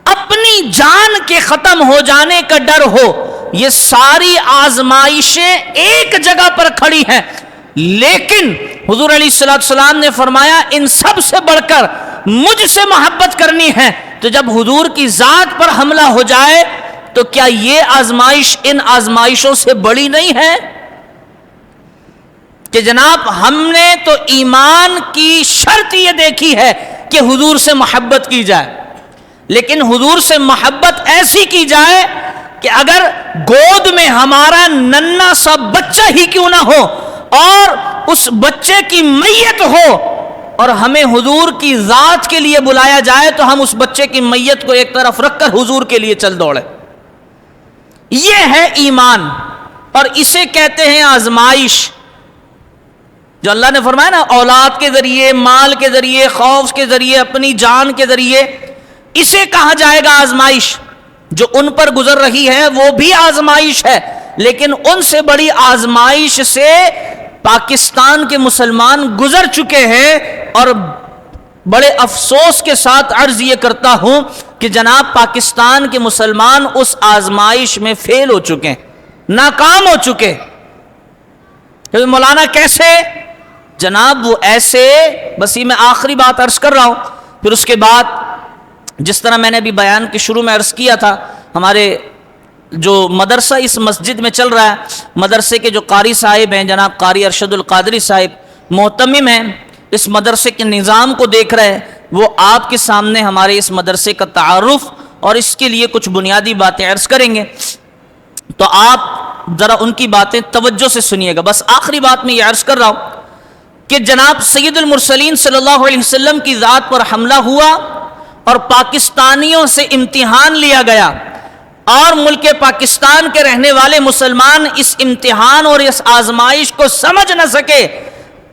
اپنی جان کے ختم ہو جانے کا ڈر ہو، یہ ساری آزمائشیں ایک جگہ پر کھڑی ہیں۔ لیکن حضور علیہ السلام نے فرمایا ان سب سے بڑھ کر مجھ سے محبت کرنی ہے۔ تو جب حضور کی ذات پر حملہ ہو جائے تو کیا یہ آزمائش ان آزمائشوں سے بڑی نہیں ہے؟ کہ جناب ہم نے تو ایمان کی شرط یہ دیکھی ہے کہ حضور سے محبت کی جائے، لیکن حضور سے محبت ایسی کی جائے کہ اگر گود میں ہمارا ننھا سا بچہ ہی کیوں نہ ہو اور اس بچے کی میت ہو اور ہمیں حضور کی ذات کے لیے بلایا جائے تو ہم اس بچے کی میت کو ایک طرف رکھ کر حضور کے لیے چل دوڑے۔ یہ ہے ایمان، اور اسے کہتے ہیں آزمائش۔ جو اللہ نے فرمایا نا اولاد کے ذریعے، مال کے ذریعے، خوف کے ذریعے، اپنی جان کے ذریعے، اسے کہا جائے گا آزمائش۔ جو ان پر گزر رہی ہے وہ بھی آزمائش ہے، لیکن ان سے بڑی آزمائش سے پاکستان کے مسلمان گزر چکے ہیں، اور بڑے افسوس کے ساتھ عرض یہ کرتا ہوں کہ جناب پاکستان کے مسلمان اس آزمائش میں فیل ہو چکے ہیں، ناکام ہو چکے۔ مولانا کیسے؟ جناب وہ ایسے، بس یہ میں آخری بات عرض کر رہا ہوں، پھر اس کے بعد جس طرح میں نے ابھی بیان کے شروع میں عرض کیا تھا، ہمارے جو مدرسہ اس مسجد میں چل رہا ہے، مدرسے کے جو قاری صاحب ہیں جناب قاری ارشد القادری صاحب محتمم ہیں، اس مدرسے کے نظام کو دیکھ رہے ہیں، وہ آپ کے سامنے ہمارے اس مدرسے کا تعارف اور اس کے لیے کچھ بنیادی باتیں عرض کریں گے، تو آپ ذرا ان کی باتیں توجہ سے سنیے گا۔ بس آخری بات میں یہ عرض کر رہا ہوں کہ جناب سید المرسلین صلی اللہ علیہ وسلم کی ذات پر حملہ ہوا اور پاکستانیوں سے امتحان لیا گیا، اور ملک پاکستان کے رہنے والے مسلمان اس امتحان اور اس آزمائش کو سمجھ نہ سکے۔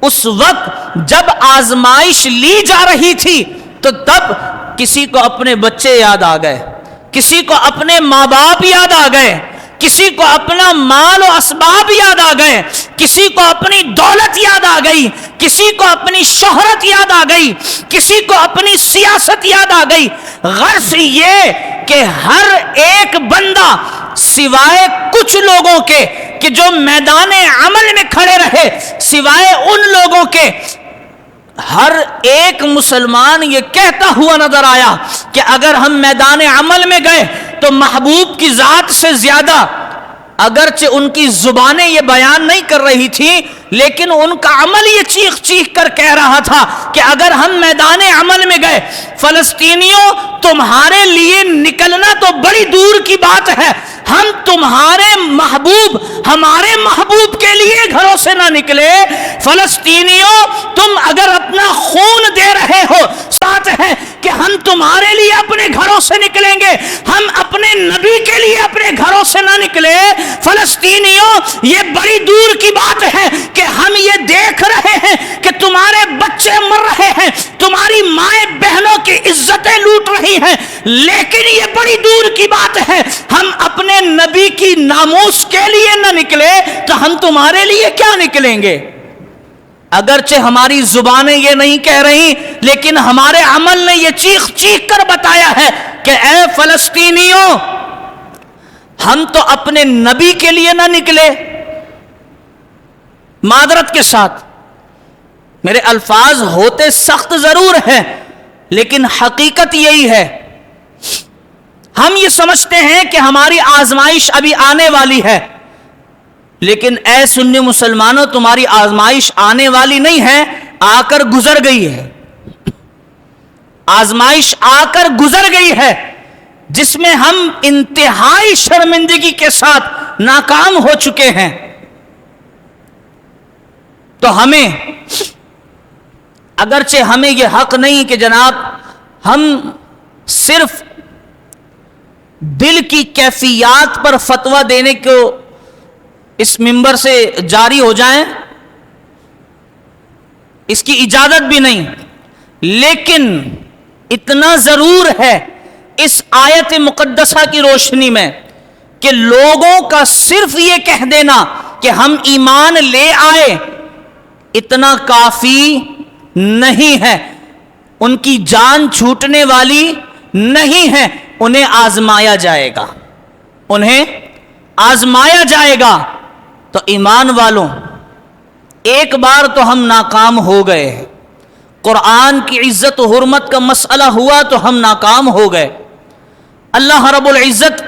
اس وقت جب آزمائش لی جا رہی تھی تو تب کسی کو اپنے بچے یاد آ گئے، کسی کو اپنے ماں باپ یاد آ گئے، کسی کو اپنا مال و اسباب یاد آ گئے، کسی کو اپنی دولت یاد آ گئی، کسی کو اپنی شہرت یاد آ گئی، کسی کو اپنی سیاست یاد آ گئی۔ غرض یہ کہ ہر ایک بندہ سوائے کچھ لوگوں کے کہ جو میدان عمل میں کھڑے رہے، سوائے ان لوگوں کے ہر ایک مسلمان یہ کہتا ہوا نظر آیا کہ اگر ہم میدان عمل میں گئے تو محبوب کی ذات سے زیادہ، اگرچہ ان کی زبانیں یہ بیان نہیں کر رہی تھی لیکن ان کا عمل یہ چیخ چیخ کر کہہ رہا تھا کہ اگر ہم میدان عمل میں گئے، فلسطینیوں تمہارے لیے نکلنا تو بڑی دور کی بات ہے، ہم تمہارے محبوب، ہمارے محبوب کے لیے گھروں سے نہ نکلے، فلسطینیوں تم اگر اپنا خون دے رہے ہو، ساتھ ہے کہ ہم تمہارے لیے اپنے گھروں سے نکلیں گے، ہم اپنے نبی کے لیے اپنے گھروں سے نہ نکلے، فلسطینیوں یہ بڑی دور کی بات ہے کہ ہم یہ دیکھ رہے ہیں کہ تمہارے بچے مر رہے ہیں، تمہاری مائیں بہنوں کی عزتیں لوٹ رہی ہیں، لیکن یہ بڑی دور کی بات ہے ہم اپنے نبی کی ناموس کے لیے نہ نکلے تو ہم تمہارے لیے کیا نکلیں گے؟ اگرچہ ہماری زبانیں یہ نہیں کہہ رہی لیکن ہمارے عمل نے یہ چیخ چیخ کر بتایا ہے کہ اے فلسطینیوں، ہم تو اپنے نبی کے لیے نہ نکلے۔ معذرت کے ساتھ میرے الفاظ ہوتے سخت ضرور ہیں لیکن حقیقت یہی ہے، ہم یہ سمجھتے ہیں کہ ہماری آزمائش ابھی آنے والی ہے، لیکن اے سنی مسلمانوں تمہاری آزمائش آنے والی نہیں ہے، آ کر گزر گئی ہے۔ آزمائش آ کر گزر گئی ہے جس میں ہم انتہائی شرمندگی کے ساتھ ناکام ہو چکے ہیں۔ تو ہمیں، اگرچہ ہمیں یہ حق نہیں کہ جناب ہم صرف دل کی کیفیات پر فتویٰ دینے کو اس منبر سے جاری ہو جائیں، اس کی اجازت بھی نہیں، لیکن اتنا ضرور ہے اس آیت مقدسہ کی روشنی میں کہ لوگوں کا صرف یہ کہہ دینا کہ ہم ایمان لے آئے اتنا کافی نہیں ہے، ان کی جان چھوٹنے والی نہیں ہے، انہیں آزمایا جائے گا، انہیں آزمایا جائے گا۔ تو ایمان والوں، ایک بار تو ہم ناکام ہو گئے، قرآن کی عزت و حرمت کا مسئلہ ہوا تو ہم ناکام ہو گئے، اللہ رب العزت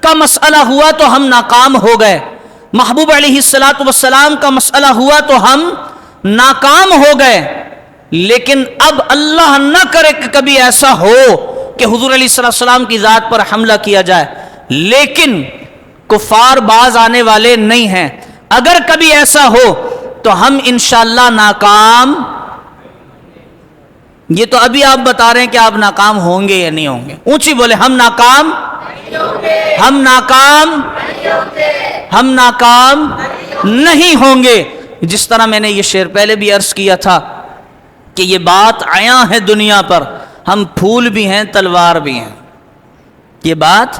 کا مسئلہ ہوا تو ہم ناکام ہو گئے، محبوب علیہ الصلاۃ والسلام کا مسئلہ ہوا تو ہم ناکام ہو گئے۔ لیکن اب اللہ نہ کرے کہ کبھی ایسا ہو کہ حضور علیہ السلام کی ذات پر حملہ کیا جائے، لیکن کفار باز آنے والے نہیں ہیں، اگر کبھی ایسا ہو تو ہم انشاءاللہ ناکام، یہ تو ابھی آپ بتا رہے ہیں کہ آپ ناکام ہوں گے یا نہیں ہوں گے، اونچی بولے ہم ناکام، ہم ناکام، ہم ناکام نہیں ہوں گے۔ جس طرح میں نے یہ شعر پہلے بھی عرض کیا تھا کہ یہ بات عیاں ہے دنیا پر، ہم پھول بھی ہیں تلوار بھی ہیں، یہ بات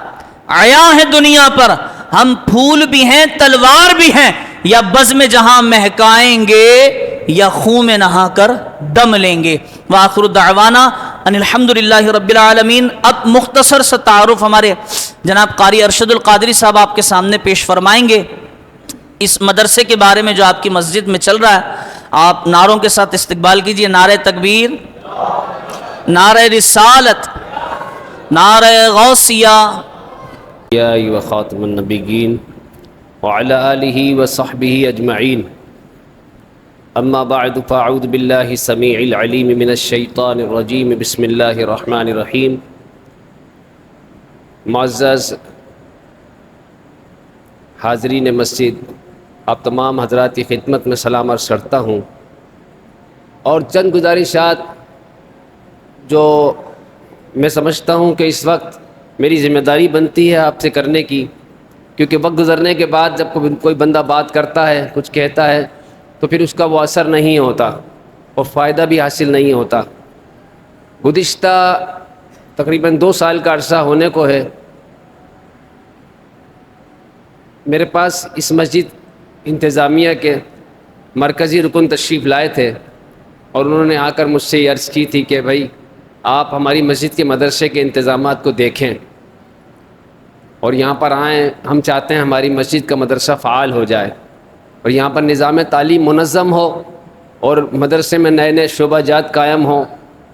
عیاں ہے دنیا پر، ہم پھول بھی ہیں تلوار بھی ہیں، یا بزم جہاں مہکائیں گے یا خون میں نہا کر دم لیں گے۔ وآخر دعوانا ان الحمدللہ رب العالمین۔ اب مختصر سا تعارف ہمارے جناب قاری ارشد القادری صاحب آپ کے سامنے پیش فرمائیں گے، اس مدرسے کے بارے میں جو آپ کی مسجد میں چل رہا ہے۔ آپ نعروں کے ساتھ استقبال کیجئے، نعرہ تکبیر، نعرہ رسالت، نعرہ غوثیہ۔ یا ایھا خاتم النبیین وعلی آلہ وصحبہ اجمعین، اما بعد فاعوذ باللہ السمیع العلیم من الشیطان الرجیم، بسم اللہ الرحمن الرحیم۔ معزز حاضرین مسجد، آپ تمام حضرات کی خدمت میں سلام عرض کرتا ہوں، اور چند گزارشات جو میں سمجھتا ہوں کہ اس وقت میری ذمہ داری بنتی ہے آپ سے کرنے کی، کیونکہ وقت گزرنے کے بعد جب کوئی بندہ بات کرتا ہے، کچھ کہتا ہے، تو پھر اس کا وہ اثر نہیں ہوتا اور فائدہ بھی حاصل نہیں ہوتا۔ گزشتہ تقریباً 2 سال کا عرصہ ہونے کو ہے، میرے پاس اس مسجد انتظامیہ کے مرکزی رکن تشریف لائے تھے اور انہوں نے آ کر مجھ سے یہ عرض کی تھی کہ بھائی آپ ہماری مسجد کے مدرسے کے انتظامات کو دیکھیں اور یہاں پر آئیں، ہم چاہتے ہیں ہماری مسجد کا مدرسہ فعال ہو جائے اور یہاں پر نظام تعلیم منظم ہو اور مدرسے میں نئے نئے شعبہ جات قائم ہوں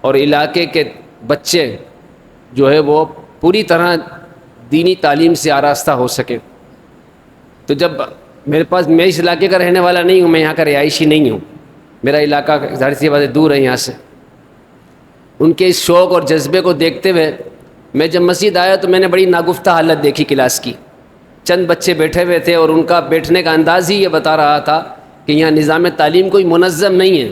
اور علاقے کے بچے جو ہے وہ پوری طرح دینی تعلیم سے آراستہ ہو سکیں۔ تو جب میرے پاس، میں اس علاقے کا رہنے والا نہیں ہوں، میں یہاں کا رہائشی نہیں ہوں، میرا علاقہ ظاہر سی بات ہے دور ہے یہاں سے، ان کے اس شوق اور جذبے کو دیکھتے ہوئے میں جب مسجد آیا تو میں نے بڑی ناگفتہ حالت دیکھی کلاس کی۔ چند بچے بیٹھے ہوئے تھے اور ان کا بیٹھنے کا انداز ہی یہ بتا رہا تھا کہ یہاں نظام تعلیم کوئی منظم نہیں ہے،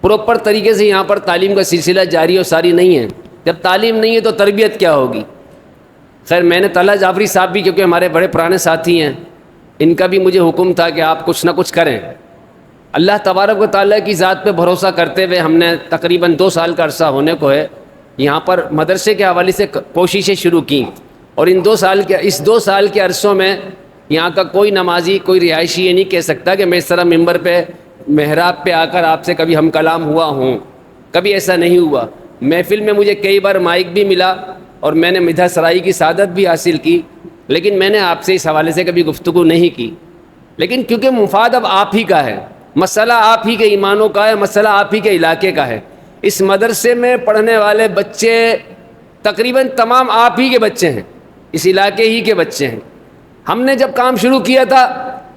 پراپر طریقے سے یہاں پر تعلیم کا سلسلہ جاری و ساری نہیں ہے۔ جب تعلیم نہیں ہے تو تربیت کیا ہوگی؟ خیر، میں نے طلحہ جعفری صاحب بھی، کیونکہ ہمارے بڑے پرانے ساتھی ہیں، ان کا بھی مجھے حکم تھا کہ آپ کچھ نہ کچھ کریں۔ اللہ تبارک و تعالیٰ کی ذات پہ بھروسہ کرتے ہوئے ہم نے تقریباً 2 سال کا عرصہ ہونے کو ہے یہاں پر مدرسے کے حوالے سے کوششیں شروع کیں، اور اس 2 سال کے عرصوں میں یہاں کا کوئی نمازی، کوئی رہائشی یہ نہیں کہہ سکتا کہ میں اس طرح ممبر پہ، محراب پہ آ کر آپ سے کبھی ہم کلام ہوا ہوں، کبھی ایسا نہیں ہوا۔ محفل میں مجھے کئی بار مائک بھی ملا اور میں نے مدح سرائی کی سعادت بھی حاصل کی، لیکن میں نے آپ سے اس حوالے سے کبھی گفتگو نہیں کی۔ لیکن کیونکہ مفاد اب آپ ہی کا ہے، مسئلہ آپ ہی کے ایمانوں کا ہے، مسئلہ آپ ہی کے علاقے کا ہے، اس مدرسے میں پڑھنے والے بچے تقریباً تمام آپ ہی کے بچے ہیں، اس علاقے ہی کے بچے ہیں۔ ہم نے جب کام شروع کیا تھا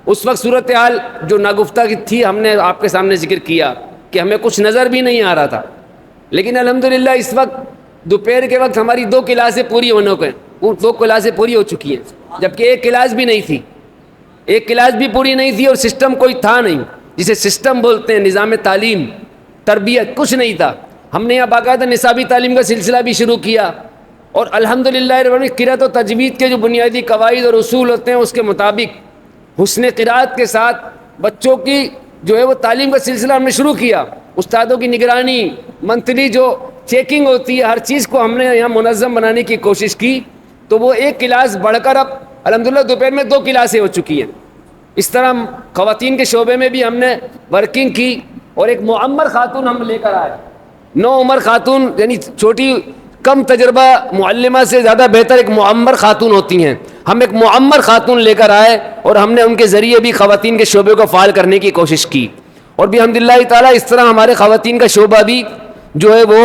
اس وقت صورتحال جو ناگفتہ کی تھی ہم نے آپ کے سامنے ذکر کیا کہ ہمیں کچھ نظر بھی نہیں آ رہا تھا، لیکن الحمدللہ اس وقت دوپہر کے وقت ہماری 2 کلاسیں پوری ہونے کو ہیں، 2 کلاسیں پوری ہو چکی ہیں، جبکہ ایک کلاس بھی نہیں تھی، ایک کلاس بھی پوری نہیں تھی، اور سسٹم کوئی تھا نہیں، جسے سسٹم بولتے ہیں، نظام تعلیم، تربیت، کچھ نہیں تھا۔ ہم نے یہاں باقاعدہ نصابی تعلیم کا سلسلہ بھی شروع کیا، اور الحمدللہ قرأت و تجوید کے جو بنیادی قواعد اور اصول ہوتے ہیں اس کے مطابق حسن قرأت کے ساتھ بچوں کی جو ہے وہ تعلیم کا سلسلہ ہم نے شروع کیا۔ استادوں کی نگرانی، منتھلی جو چیکنگ ہوتی ہے، ہر چیز کو ہم نے یہاں منظم بنانے کی کوشش کی، تو وہ ایک کلاس بڑھ کر اب الحمدللہ دوپہر میں 2 کلاسیں ہو چکی ہیں۔ اس طرح خواتین کے شعبے میں بھی ہم نے ورکنگ کی، اور ایک معمر خاتون ہم لے کر آئے، 9 عمر خاتون، یعنی چھوٹی کم تجربہ معلمہ سے زیادہ بہتر ایک معمر خاتون ہوتی ہیں، ہم ایک معمر خاتون لے کر آئے اور ہم نے ان کے ذریعے بھی خواتین کے شعبے کو فعال کرنے کی کوشش کی، اور بھی الحمدللہ تعالیٰ اس طرح ہمارے خواتین کا شعبہ بھی جو ہے وہ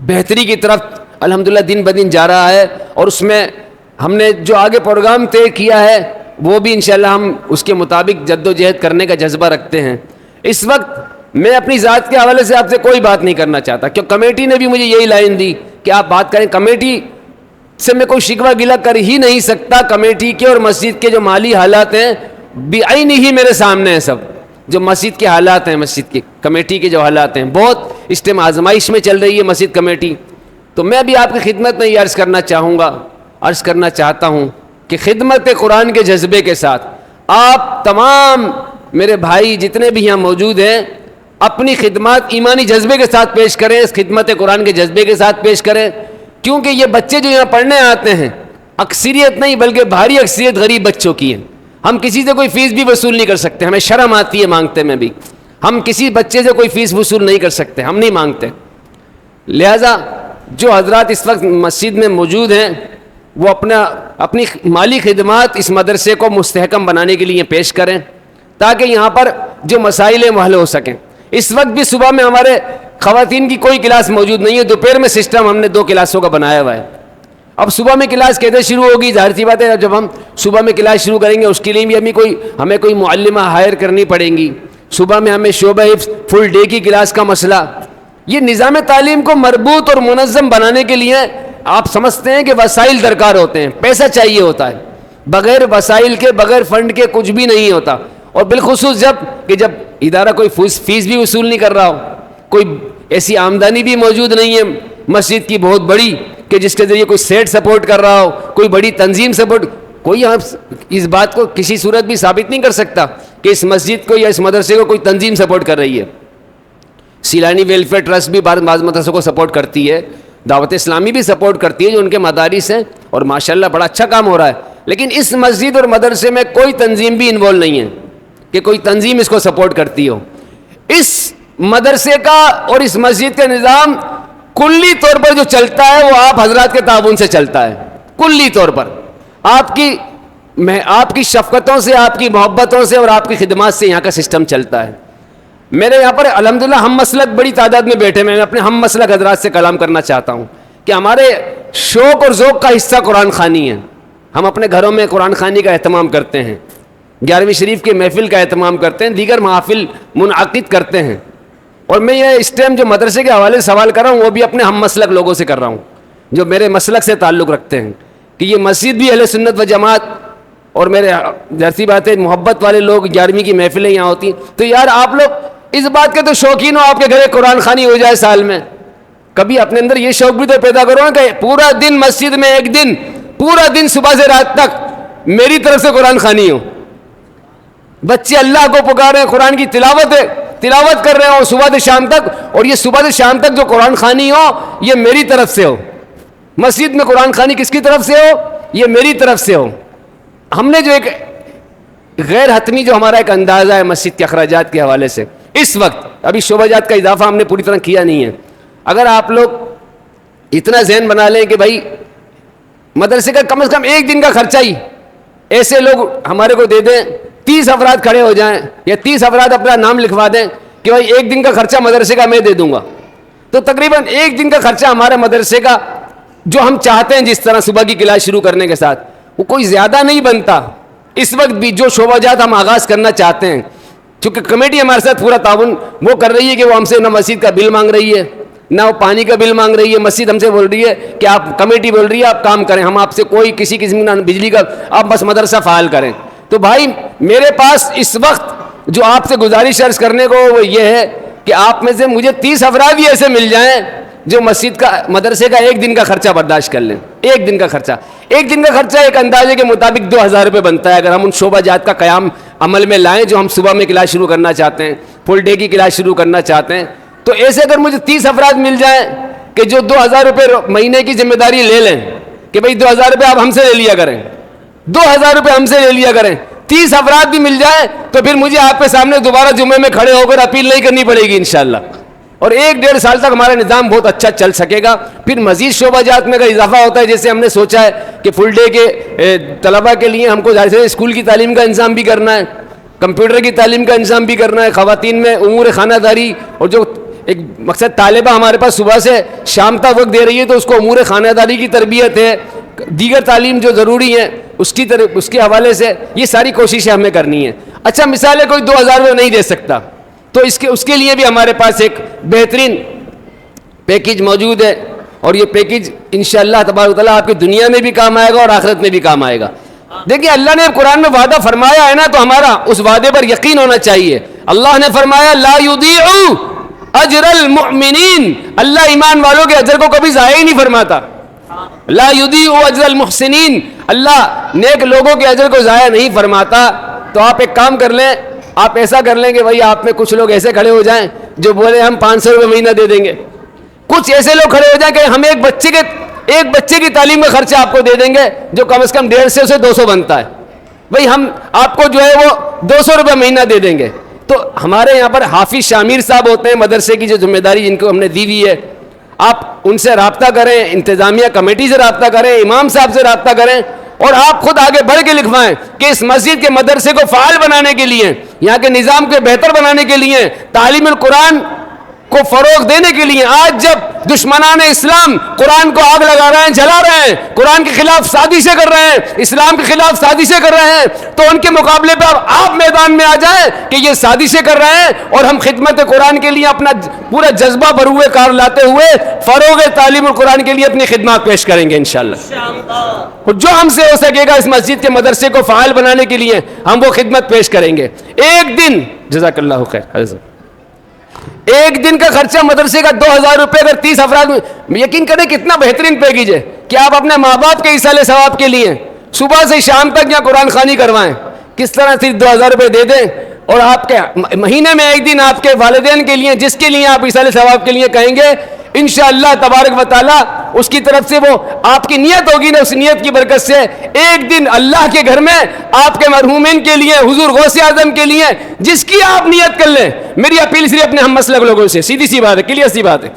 بہتری کی طرف الحمدللہ دن بدن جا رہا ہے، اور اس میں ہم نے جو آگے پروگرام طے کیا ہے وہ بھی انشاءاللہ ہم اس کے مطابق جد و جہد کرنے کا جذبہ رکھتے ہیں۔ اس وقت میں اپنی ذات کے حوالے سے آپ سے کوئی بات نہیں کرنا چاہتا، کیوں کمیٹی نے بھی مجھے یہی لائن دی کہ آپ بات کریں۔ کمیٹی سے میں کوئی شکوہ گلہ کر ہی نہیں سکتا، کمیٹی کے اور مسجد کے جو مالی حالات ہیں بعین ہی میرے سامنے ہیں، سب جو مسجد کے حالات ہیں، مسجد کی کمیٹی کے جو حالات ہیں، بہت اس ٹائم آزمائش میں چل رہی ہے مسجد کمیٹی۔ تو میں بھی آپ کی خدمت میں یہ عرض کرنا چاہتا ہوں کہ خدمت قرآن کے جذبے کے ساتھ آپ تمام میرے بھائی جتنے بھی یہاں موجود ہیں اپنی خدمات ایمانی جذبے کے ساتھ پیش کریں، اس خدمت قرآن کے جذبے کے ساتھ پیش کریں، کیونکہ یہ بچے جو یہاں پڑھنے آتے ہیں اکثریت نہیں بلکہ بھاری اکثریت غریب بچوں کی ہیں۔ ہم کسی سے کوئی فیس بھی وصول نہیں کر سکتے، ہمیں شرم آتی ہے مانگتے میں بھی، ہم کسی بچے سے کوئی فیس وصول نہیں کر سکتے، ہم نہیں مانگتے۔ لہذا جو حضرات اس وقت مسجد میں موجود ہیں وہ اپنی مالی خدمات اس مدرسے کو مستحکم بنانے کے لیے پیش کریں تاکہ یہاں پر جو مسائل ہیں وہ حل ہو سکیں۔ اس وقت بھی صبح میں ہمارے خواتین کی کوئی کلاس موجود نہیں ہے، دوپہر میں سسٹم ہم نے 2 کلاسوں کا بنایا ہوا ہے۔ اب صبح میں کلاس کیسے شروع ہوگی؟ ظاہر سی بات ہے جب ہم صبح میں کلاس شروع کریں گے اس کے لیے بھی ہمیں کوئی معلمہ ہائر کرنی پڑیں گی، صبح میں ہمیں شعبہ حفظ فل ڈے کی کلاس کا مسئلہ، یہ نظام تعلیم کو مربوط اور منظم بنانے کے لیے آپ سمجھتے ہیں کہ وسائل درکار ہوتے ہیں، پیسہ چاہیے ہوتا ہے، بغیر وسائل کے بغیر فنڈ کے کچھ بھی نہیں ہوتا، اور بالخصوص جب ادارہ کوئی فیس بھی وصول نہیں کر رہا ہو، کوئی ایسی آمدنی بھی موجود نہیں ہے مسجد کی بہت بڑی کہ جس کے ذریعے کوئی سیٹ سپورٹ کر رہا ہو، کوئی بڑی تنظیم سپورٹ، کوئی اس بات کو کسی صورت بھی ثابت نہیں کر سکتا کہ اس مسجد کو یا اس مدرسے کو کوئی تنظیم سپورٹ کر رہی ہے۔ سیلانی ویلفیئر ٹرسٹ بھی بعض مدرسوں کو سپورٹ کرتی ہے، دعوت اسلامی بھی سپورٹ کرتی ہے جو ان کے مدارس ہیں، اور ماشاءاللہ بڑا اچھا کام ہو رہا ہے، لیکن اس مسجد اور مدرسے میں کوئی تنظیم بھی انوالو نہیں ہے، کہ کوئی تنظیم اس کو سپورٹ کرتی ہو. اس مدرسے کا اور اس مسجد کا نظام کلی طور پر جو چلتا ہے وہ آپ حضرات کے تعاون سے چلتا ہے. کلی طور پر آپ کی شفقتوں سے, آپ کی محبتوں سے اور آپ کی خدمات سے یہاں کا سسٹم چلتا ہے. میرے یہاں پر الحمدللہ ہم مسلک بڑی تعداد میں بیٹھے. میں اپنے ہم مسلک حضرات سے کلام کرنا چاہتا ہوں کہ ہمارے شوق اور ذوق کا حصہ قرآن خوانی ہے. ہم اپنے گھروں میں قرآن خوانی کا اہتمام کرتے ہیں, 11ویں شریف کی محفل کا اہتمام کرتے ہیں, دیگر محافل منعقد کرتے ہیں. اور میں یہ اس ٹائم جو مدرسے کے حوالے سے سوال کر رہا ہوں وہ بھی اپنے ہم مسلک لوگوں سے کر رہا ہوں جو میرے مسلک سے تعلق رکھتے ہیں کہ یہ مسجد بھی اہل سنت و جماعت اور میرے جیسی بات ہے محبت والے لوگ 11ویں کی محفلیں یہاں ہوتی ہیں. تو یار آپ لوگ اس بات کے تو شوقین ہو, آپ کے گھر قرآن خوانی ہو جائے سال میں. کبھی اپنے اندر یہ شوق بھی تو پیدا کرو نا کہ پورا دن مسجد میں, ایک دن پورا دن صبح سے رات تک میری طرف سے قرآن خوانی ہو. بچے اللہ کو پکارے, قرآن کی تلاوت کر رہے ہیں اور صبح سے شام تک, اور یہ صبح سے شام تک جو قرآن خوانی ہو یہ میری طرف سے ہو. مسجد میں قرآن خوانی کس کی طرف سے ہو؟ یہ میری طرف سے ہو. ہم نے جو ایک غیر حتمی جو ہمارا ایک اندازہ ہے مسجد کے اخراجات کے حوالے سے, اس وقت ابھی شعبہ جات کا اضافہ ہم نے پوری طرح کیا نہیں ہے. اگر آپ لوگ اتنا ذہن بنا لیں کہ بھائی مدرسے کا کم از کم ایک دن کا خرچہ ہی ایسے لوگ ہمارے کو دے دیں, 30 افراد کھڑے ہو جائیں یا 30 افراد اپنا نام لکھوا دیں کہ بھائی ایک دن کا خرچہ مدرسے کا میں دے دوں گا, تو تقریباً ایک دن کا خرچہ ہمارے مدرسے کا جو ہم چاہتے ہیں جس طرح صبح کی کلاس شروع کرنے کے ساتھ وہ کوئی زیادہ نہیں بنتا. اس وقت بھی جو شعبہ جات ہم آغاز کرنا چاہتے ہیں, چونکہ کمیٹی ہمارے ساتھ پورا تعاون وہ کر رہی ہے کہ وہ ہم سے نہ مسجد کا بل مانگ رہی ہے نہ وہ پانی کا بل مانگ رہی ہے. مسجد ہم سے بول رہی ہے کہ آپ, کمیٹی بول رہی ہے آپ کام کریں, ہم آپ سے کوئی کسی قسم کا بجلی کا, آپ بس مدرسہ فعال کریں. تو بھائی میرے پاس اس وقت جو آپ سے گزارش عرض کرنے کو وہ یہ ہے کہ آپ میں سے مجھے 30 افراد ہی ایسے مل جائیں جو مسجد کا, مدرسے کا ایک دن کا خرچہ برداشت کر لیں. ایک دن کا خرچہ ایک اندازے کے مطابق 2000 روپے بنتا ہے. اگر ہم ان شعبہ جات کا قیام عمل میں لائیں جو ہم صبح میں کلاس شروع کرنا چاہتے ہیں, فل ڈے کی کلاس شروع کرنا چاہتے ہیں, تو ایسے اگر مجھے 30 افراد مل جائیں کہ جو 2000 روپے مہینے کی ذمہ داری لے لیں کہ بھائی 2000 روپے آپ ہم سے لے لیا کریں, 2000 روپے ہم سے لے لیا کریں, 30 افراد بھی مل جائیں تو پھر مجھے آپ کے سامنے دوبارہ جمعے میں کھڑے ہو کر اپیل نہیں کرنی پڑے گی انشاءاللہ. اور 1-1.5 سال تک ہمارا نظام بہت اچھا چل سکے گا. پھر مزید شعبہ جات میں اگر اضافہ ہوتا ہے, جیسے ہم نے سوچا ہے کہ فل ڈے کے طلباء کے لیے ہم کو ظاہر سے اسکول کی تعلیم کا انتظام بھی کرنا ہے, کمپیوٹر کی تعلیم کا انتظام بھی کرنا ہے, خواتین میں امور خانہ داری, اور جو ایک مقصد طالبہ ہمارے پاس صبح سے شام تک وقت دے رہی ہے تو اس کو امور خانہ داری کی تربیت ہے, دیگر تعلیم جو ضروری ہے اس کے حوالے سے یہ ساری کوششیں ہمیں کرنی ہیں. اچھا مثال ہے کوئی 2000 روپے نہیں دے سکتا تو اس کے لیے بھی ہمارے پاس ایک بہترین پیکیج موجود ہے, اور یہ پیکیج انشاءاللہ تبارک و تعالیٰ آپ کی دنیا میں بھی کام آئے گا اور آخرت میں بھی کام آئے گا. دیکھیے اللہ نے قرآن میں وعدہ فرمایا ہے نا, تو ہمارا اس وعدے پر یقین ہونا چاہیے. اللہ نے فرمایا لا یضیع اجر المؤمنین, اللہ ایمان والوں کے اجر کو کبھی ضائع ہی نہیں فرماتا. لا یضیع اجر المحسنین, اللہ نیک لوگوں کے اجر کو ضائع نہیں فرماتا. تو آپ ایک کام کر لیں, آپ ایسا کر لیں کہ بھائی آپ میں کچھ لوگ ایسے کھڑے ہو جائیں جو بولے ہم 500 روپے مہینہ دے دیں گے. کچھ ایسے لوگ کھڑے ہو جائیں کہ ہم ایک بچے کی تعلیم کا خرچہ آپ کو دے دیں گے جو کم از کم 150 سے 200 بنتا ہے. بھائی ہم آپ کو جو ہے وہ 200 روپے مہینہ دے دیں گے. تو ہمارے یہاں پر حافظ شامیر صاحب ہوتے ہیں مدرسے کی جو ذمہ داری جن کو ہم نے دی ہوئی ہے, آپ ان سے رابطہ کریں, انتظامیہ کمیٹی سے رابطہ کریں, امام صاحب سے رابطہ کریں, اور آپ خود آگے بڑھ کے لکھوائیں کہ اس مسجد کے مدرسے کو فعال بنانے کے لیے, یہاں کے نظام کو بہتر بنانے کے لیے, تعلیم القرآن کو فروغ دینے کے لیے. آج جب دشمنان اسلام قرآن کو آگ لگا رہے ہیں, جلا رہے ہیں, قرآن کے خلاف سازشیں کر رہے ہیں, اسلام کے خلاف سازشیں کر رہے ہیں, تو ان کے مقابلے پہ آپ میدان میں آ جائیں کہ یہ سازشیں کر رہے ہیں اور ہم خدمت قرآن کے لیے اپنا پورا جذبہ بروئے کار لاتے ہوئے فروغ تعلیم القرآن کے لیے اپنی خدمات پیش کریں گے انشاءاللہ. جو ہم سے ہو سکے گا اس مسجد کے مدرسے کو فعال بنانے کے لیے ہم وہ خدمت پیش کریں گے. ایک دن, جزاک اللہ خیر, ایک دن کا خرچہ مدرسے کا 2000 روپے اگر 30 افراد میں, یقین کریں کتنا بہترین پیکیج ہے کہ آپ اپنے ماں باپ کے ایصال ثواب کے لیے صبح سے شام تک یا قرآن خوانی کروائیں, کس طرح صرف 2000 روپے دے دیں, اور آپ کے مہینے میں ایک دن آپ کے والدین کے لیے جس کے لیے آپ ایصال ثواب کے لیے کہیں گے, انشاءاللہ تبارک و تعالی اس کی طرف سے وہ آپ کی نیت ہوگی نا, اس نیت کی برکت سے ایک دن اللہ کے گھر میں آپ کے مرحومین کے لیے, حضور غوث اعظم کے لیے جس کی آپ نیت کر لیں. میری اپیل صرف اپنے ہم مسلک لوگوں سے, سیدھی سی بات ہے, کلیئر سی بات ہے,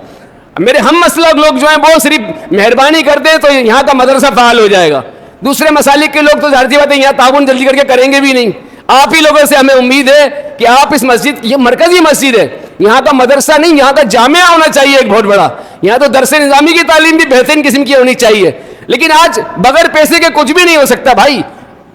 میرے ہم مسلک لوگ جو ہیں وہ صرف مہربانی کر دیں تو یہاں کا مدرسہ فعال ہو جائے گا. دوسرے مسالک کے لوگ تو ظاہر سی بات ہے یہاں تعاون جلدی کر کے کریں گے بھی نہیں. آپ ہی لوگوں سے ہمیں امید ہے کہ آپ اس مسجد, یہ مرکزی مسجد ہے, یہاں کا مدرسہ نہیں, یہاں کا جامعہ ہونا چاہیے ایک بہت بڑا. یہاں تو درس نظامی کی تعلیم بھی بہترین قسم کی ہونی چاہیے, لیکن آج بغیر پیسے کے کچھ بھی نہیں ہو سکتا بھائی.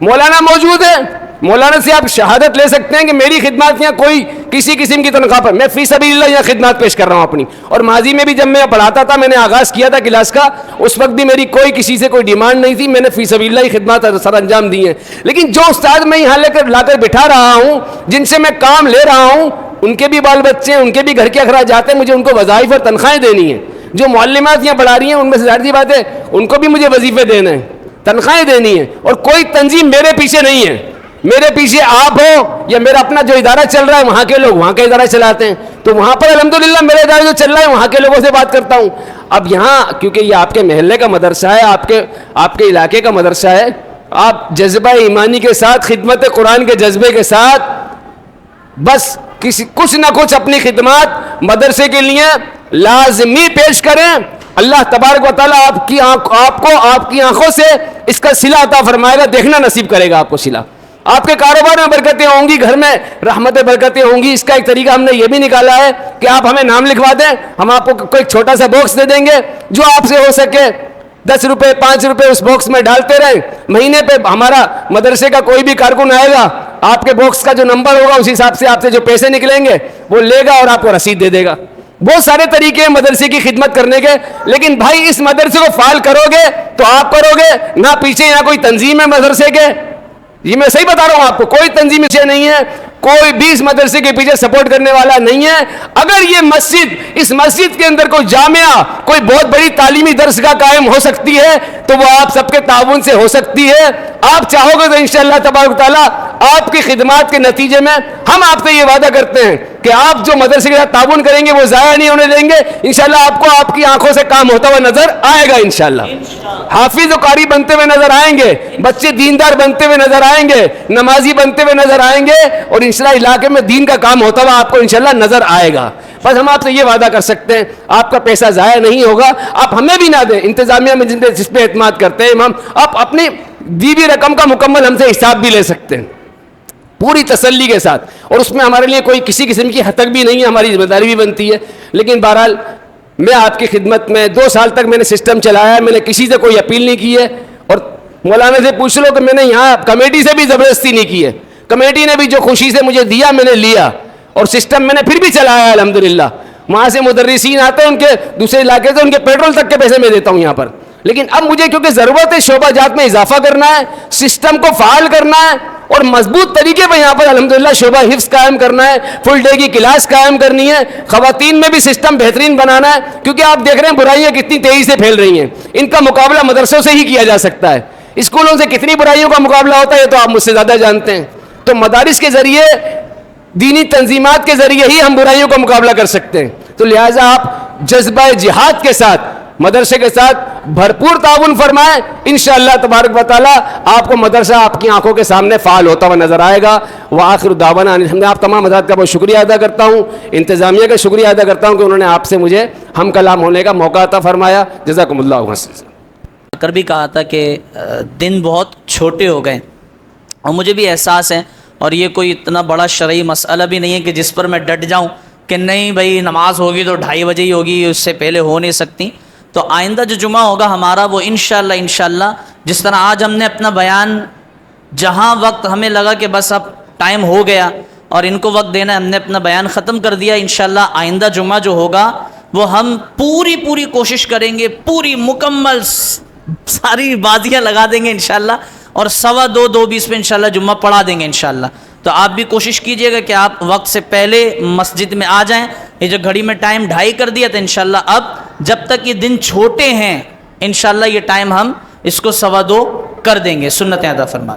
مولانا موجود ہے, مولانا سے آپ شہادت لے سکتے ہیں کہ میری خدمات یہاں کوئی کسی قسم کی تنخواہ پر, میں فی سبیل اللہ یہاں خدمات پیش کر رہا ہوں اپنی. اور ماضی میں بھی جب میں پڑھاتا تھا, میں نے آغاز کیا تھا کلاس کا, اس وقت بھی میری کوئی کسی سے کوئی ڈیمانڈ نہیں تھی, میں نے فی سبیل اللہ خدمات سر انجام دی ہیں. لیکن جو استاد میں یہاں لا کر بٹھا رہا ہوں, جن سے میں کام لے رہا ہوں, ان کے بھی بال بچے ہیں, ان کے بھی گھر کے اخراجات ہیں, مجھے ان کو وظائف اور تنخواہیں دینی ہیں. جو معلمات یہاں پڑھا رہی ہیں ان میں سے ظاہر سی بات ہے ان کو بھی مجھے وظیفے دینے ہیں, تنخواہیں دینی ہیں. اور کوئی تنظیم میرے پیچھے نہیں ہے, میرے پیچھے آپ ہو یا میرا اپنا جو ادارہ چل رہا ہے وہاں کے لوگ وہاں کا ادارہ چلاتے ہیں, تو وہاں پر الحمدللہ میرا ادارہ جو چل رہا ہے وہاں کے لوگوں سے بات کرتا ہوں. اب یہاں کیونکہ یہ آپ کے محلے کا مدرسہ ہے, آپ کے علاقے کا مدرسہ ہے, آپ جذبہ ایمانی کے ساتھ, خدمت قرآن کے جذبے کے ساتھ بس کچھ نہ کچھ اپنی خدمات مدرسے کے لیے لازمی پیش کریں. اللہ تبارک و تعالیٰ آپ کو آپ کی آنکھوں سے اس کا صلہ عطا فرمائے گا, دیکھنا نصیب کرے گا آپ کو صلہ. آپ کے کاروبار میں برکتیں ہوں گی, گھر میں رحمتیں برکتیں ہوں گی. اس کا ایک طریقہ ہم نے یہ بھی نکالا ہے کہ آپ ہمیں نام لکھوا دیں, ہم آپ کو کوئی چھوٹا سا باکس دے دیں گے, جو آپ سے ہو سکے 10 روپے 5 روپے اس باکس میں ڈالتے رہیں. مہینے پہ ہمارا مدرسے کا کوئی بھی کارکن آئے گا, آپ کے باکس کا جو نمبر ہوگا اس حساب سے آپ سے جو پیسے نکلیں گے وہ لے گا اور آپ کو رسید دے دے گا. بہت سارے طریقے ہیں مدرسے کی خدمت کرنے کے, لیکن بھائی اس مدرسے کو فعال کرو گے تو آپ کرو گے, نہ پیچھے یہاں کوئی تنظیم ہے مدرسے کے, یہ میں صحیح بتا رہا ہوں آپ کو, کوئی تنظیم پیچھے نہیں ہے, کوئی بھی اس مدرسے کے پیچھے سپورٹ کرنے والا نہیں ہے. اگر یہ مسجد, اس مسجد کے اندر کوئی جامعہ, کوئی بہت بڑی تعلیمی درسگاہ قائم ہو سکتی ہے تو وہ آپ سب کے تعاون سے ہو سکتی ہے. آپ چاہو گے تو انشاءاللہ تبارک تعالیٰ آپ کی خدمات کے نتیجے میں ہم آپ سے یہ وعدہ کرتے ہیں کہ آپ جو مدرسے کے ساتھ تعاون کریں گے وہ ضائع نہیں ہونے دیں گے. انشاءاللہ آپ کو آپ کی آنکھوں سے کام ہوتا ہوا نظر آئے گا انشاءاللہ. حافظ و قاری بنتے ہوئے نظر آئیں گے, بچے دیندار بنتے ہوئے نظر آئیں گے, نمازی بنتے ہوئے نظر آئیں گے, اور انشاءاللہ علاقے میں دین کا کام ہوتا ہوا آپ کو انشاءاللہ نظر آئے گا. بس ہم آپ سے یہ وعدہ کر سکتے ہیں آپ کا پیسہ ضائع نہیں ہوگا. آپ ہمیں بھی نہ دیں, انتظامیہ میں جس پہ اعتماد کرتے ہیں ہم, آپ اپنی دی بھی رقم کا مکمل ہم سے حساب بھی لے سکتے ہیں پوری تسلی کے ساتھ, اور اس میں ہمارے لیے کوئی کسی قسم کی حتک بھی نہیں ہے, ہماری ذمہ داری بھی بنتی ہے. لیکن بہرحال میں آپ کی خدمت میں 2 سال تک میں نے سسٹم چلایا ہے, میں نے کسی سے کوئی اپیل نہیں کی ہے. اور مولانا سے پوچھ لو کہ میں نے یہاں کمیٹی سے بھی زبردستی نہیں کی ہے, کمیٹی نے بھی جو خوشی سے مجھے دیا میں نے لیا, اور سسٹم میں نے پھر بھی چلایا ہے الحمدللہ. وہاں سے مدرسین آتے ہیں, ان کے دوسرے علاقے سے ان کے پیٹرول تک کے پیسے میں دیتا ہوں یہاں پر. لیکن اب مجھے کیونکہ ضرورت ہے شعبہ جات میں اضافہ کرنا ہے, سسٹم کو فعال کرنا ہے, اور مضبوط طریقے پہ یہاں پر الحمدللہ شعبہ حفظ قائم کرنا ہے, فل ڈے کی کلاس قائم کرنی ہے, خواتین میں بھی سسٹم بہترین بنانا ہے. کیونکہ آپ دیکھ رہے ہیں برائیاں کتنی تیزی سے پھیل رہی ہیں, ان کا مقابلہ مدرسوں سے ہی کیا جا سکتا ہے. اسکولوں سے کتنی برائیوں کا مقابلہ ہوتا ہے یہ تو آپ مجھ سے زیادہ جانتے ہیں. تو مدارس کے ذریعے, دینی تنظیمات کے ذریعے ہی ہم برائیوں کا مقابلہ کر سکتے ہیں. تو لہٰذا آپ جذبہ جہاد کے ساتھ مدرسے کے ساتھ بھرپور تعاون فرمائیں, انشاءاللہ تبارک و تعالیٰ آپ کو مدرسہ آپ کی آنکھوں کے سامنے فعال ہوتا ہوا نظر آئے گا. وآخر دعوانا الحمد للہ. آپ تمام حضرات کا بہت شکریہ ادا کرتا ہوں, انتظامیہ کا شکریہ ادا کرتا ہوں کہ انہوں نے آپ سے مجھے ہم کلام ہونے کا موقع عطا فرمایا. جزاکم اللہ خیر. کر بھی کہا تھا کہ دن بہت چھوٹے ہو گئے, اور مجھے بھی احساس ہے, اور یہ کوئی اتنا بڑا شرعی مسئلہ بھی نہیں ہے کہ جس پر میں ڈٹ جاؤں کہ نہیں بھائی نماز ہوگی تو 2:30 بجے ہی ہوگی, اس سے پہلے ہو نہیں سکتی. تو آئندہ جو جمعہ ہوگا ہمارا وہ انشاءاللہ جس طرح آج ہم نے اپنا بیان, جہاں وقت ہمیں لگا کہ بس اب ٹائم ہو گیا اور ان کو وقت دینا, ہم نے اپنا بیان ختم کر دیا. انشاءاللہ آئندہ جمعہ جو ہوگا وہ ہم پوری کوشش کریں گے, پوری مکمل ساری بازیاں لگا دیں گے انشاءاللہ, اور 2:15 2:20 پہ انشاءاللہ جمعہ پڑھا دیں گے انشاءاللہ. تو آپ بھی کوشش کیجئے گا کہ آپ وقت سے پہلے مسجد میں آ جائیں. یہ جو گھڑی میں ٹائم 2:30 کر دیا تھا, انشاءاللہ اب جب تک یہ دن چھوٹے ہیں انشاءاللہ یہ ٹائم ہم اس کو 2:15 کر دیں گے. سنتیں ادا فرما.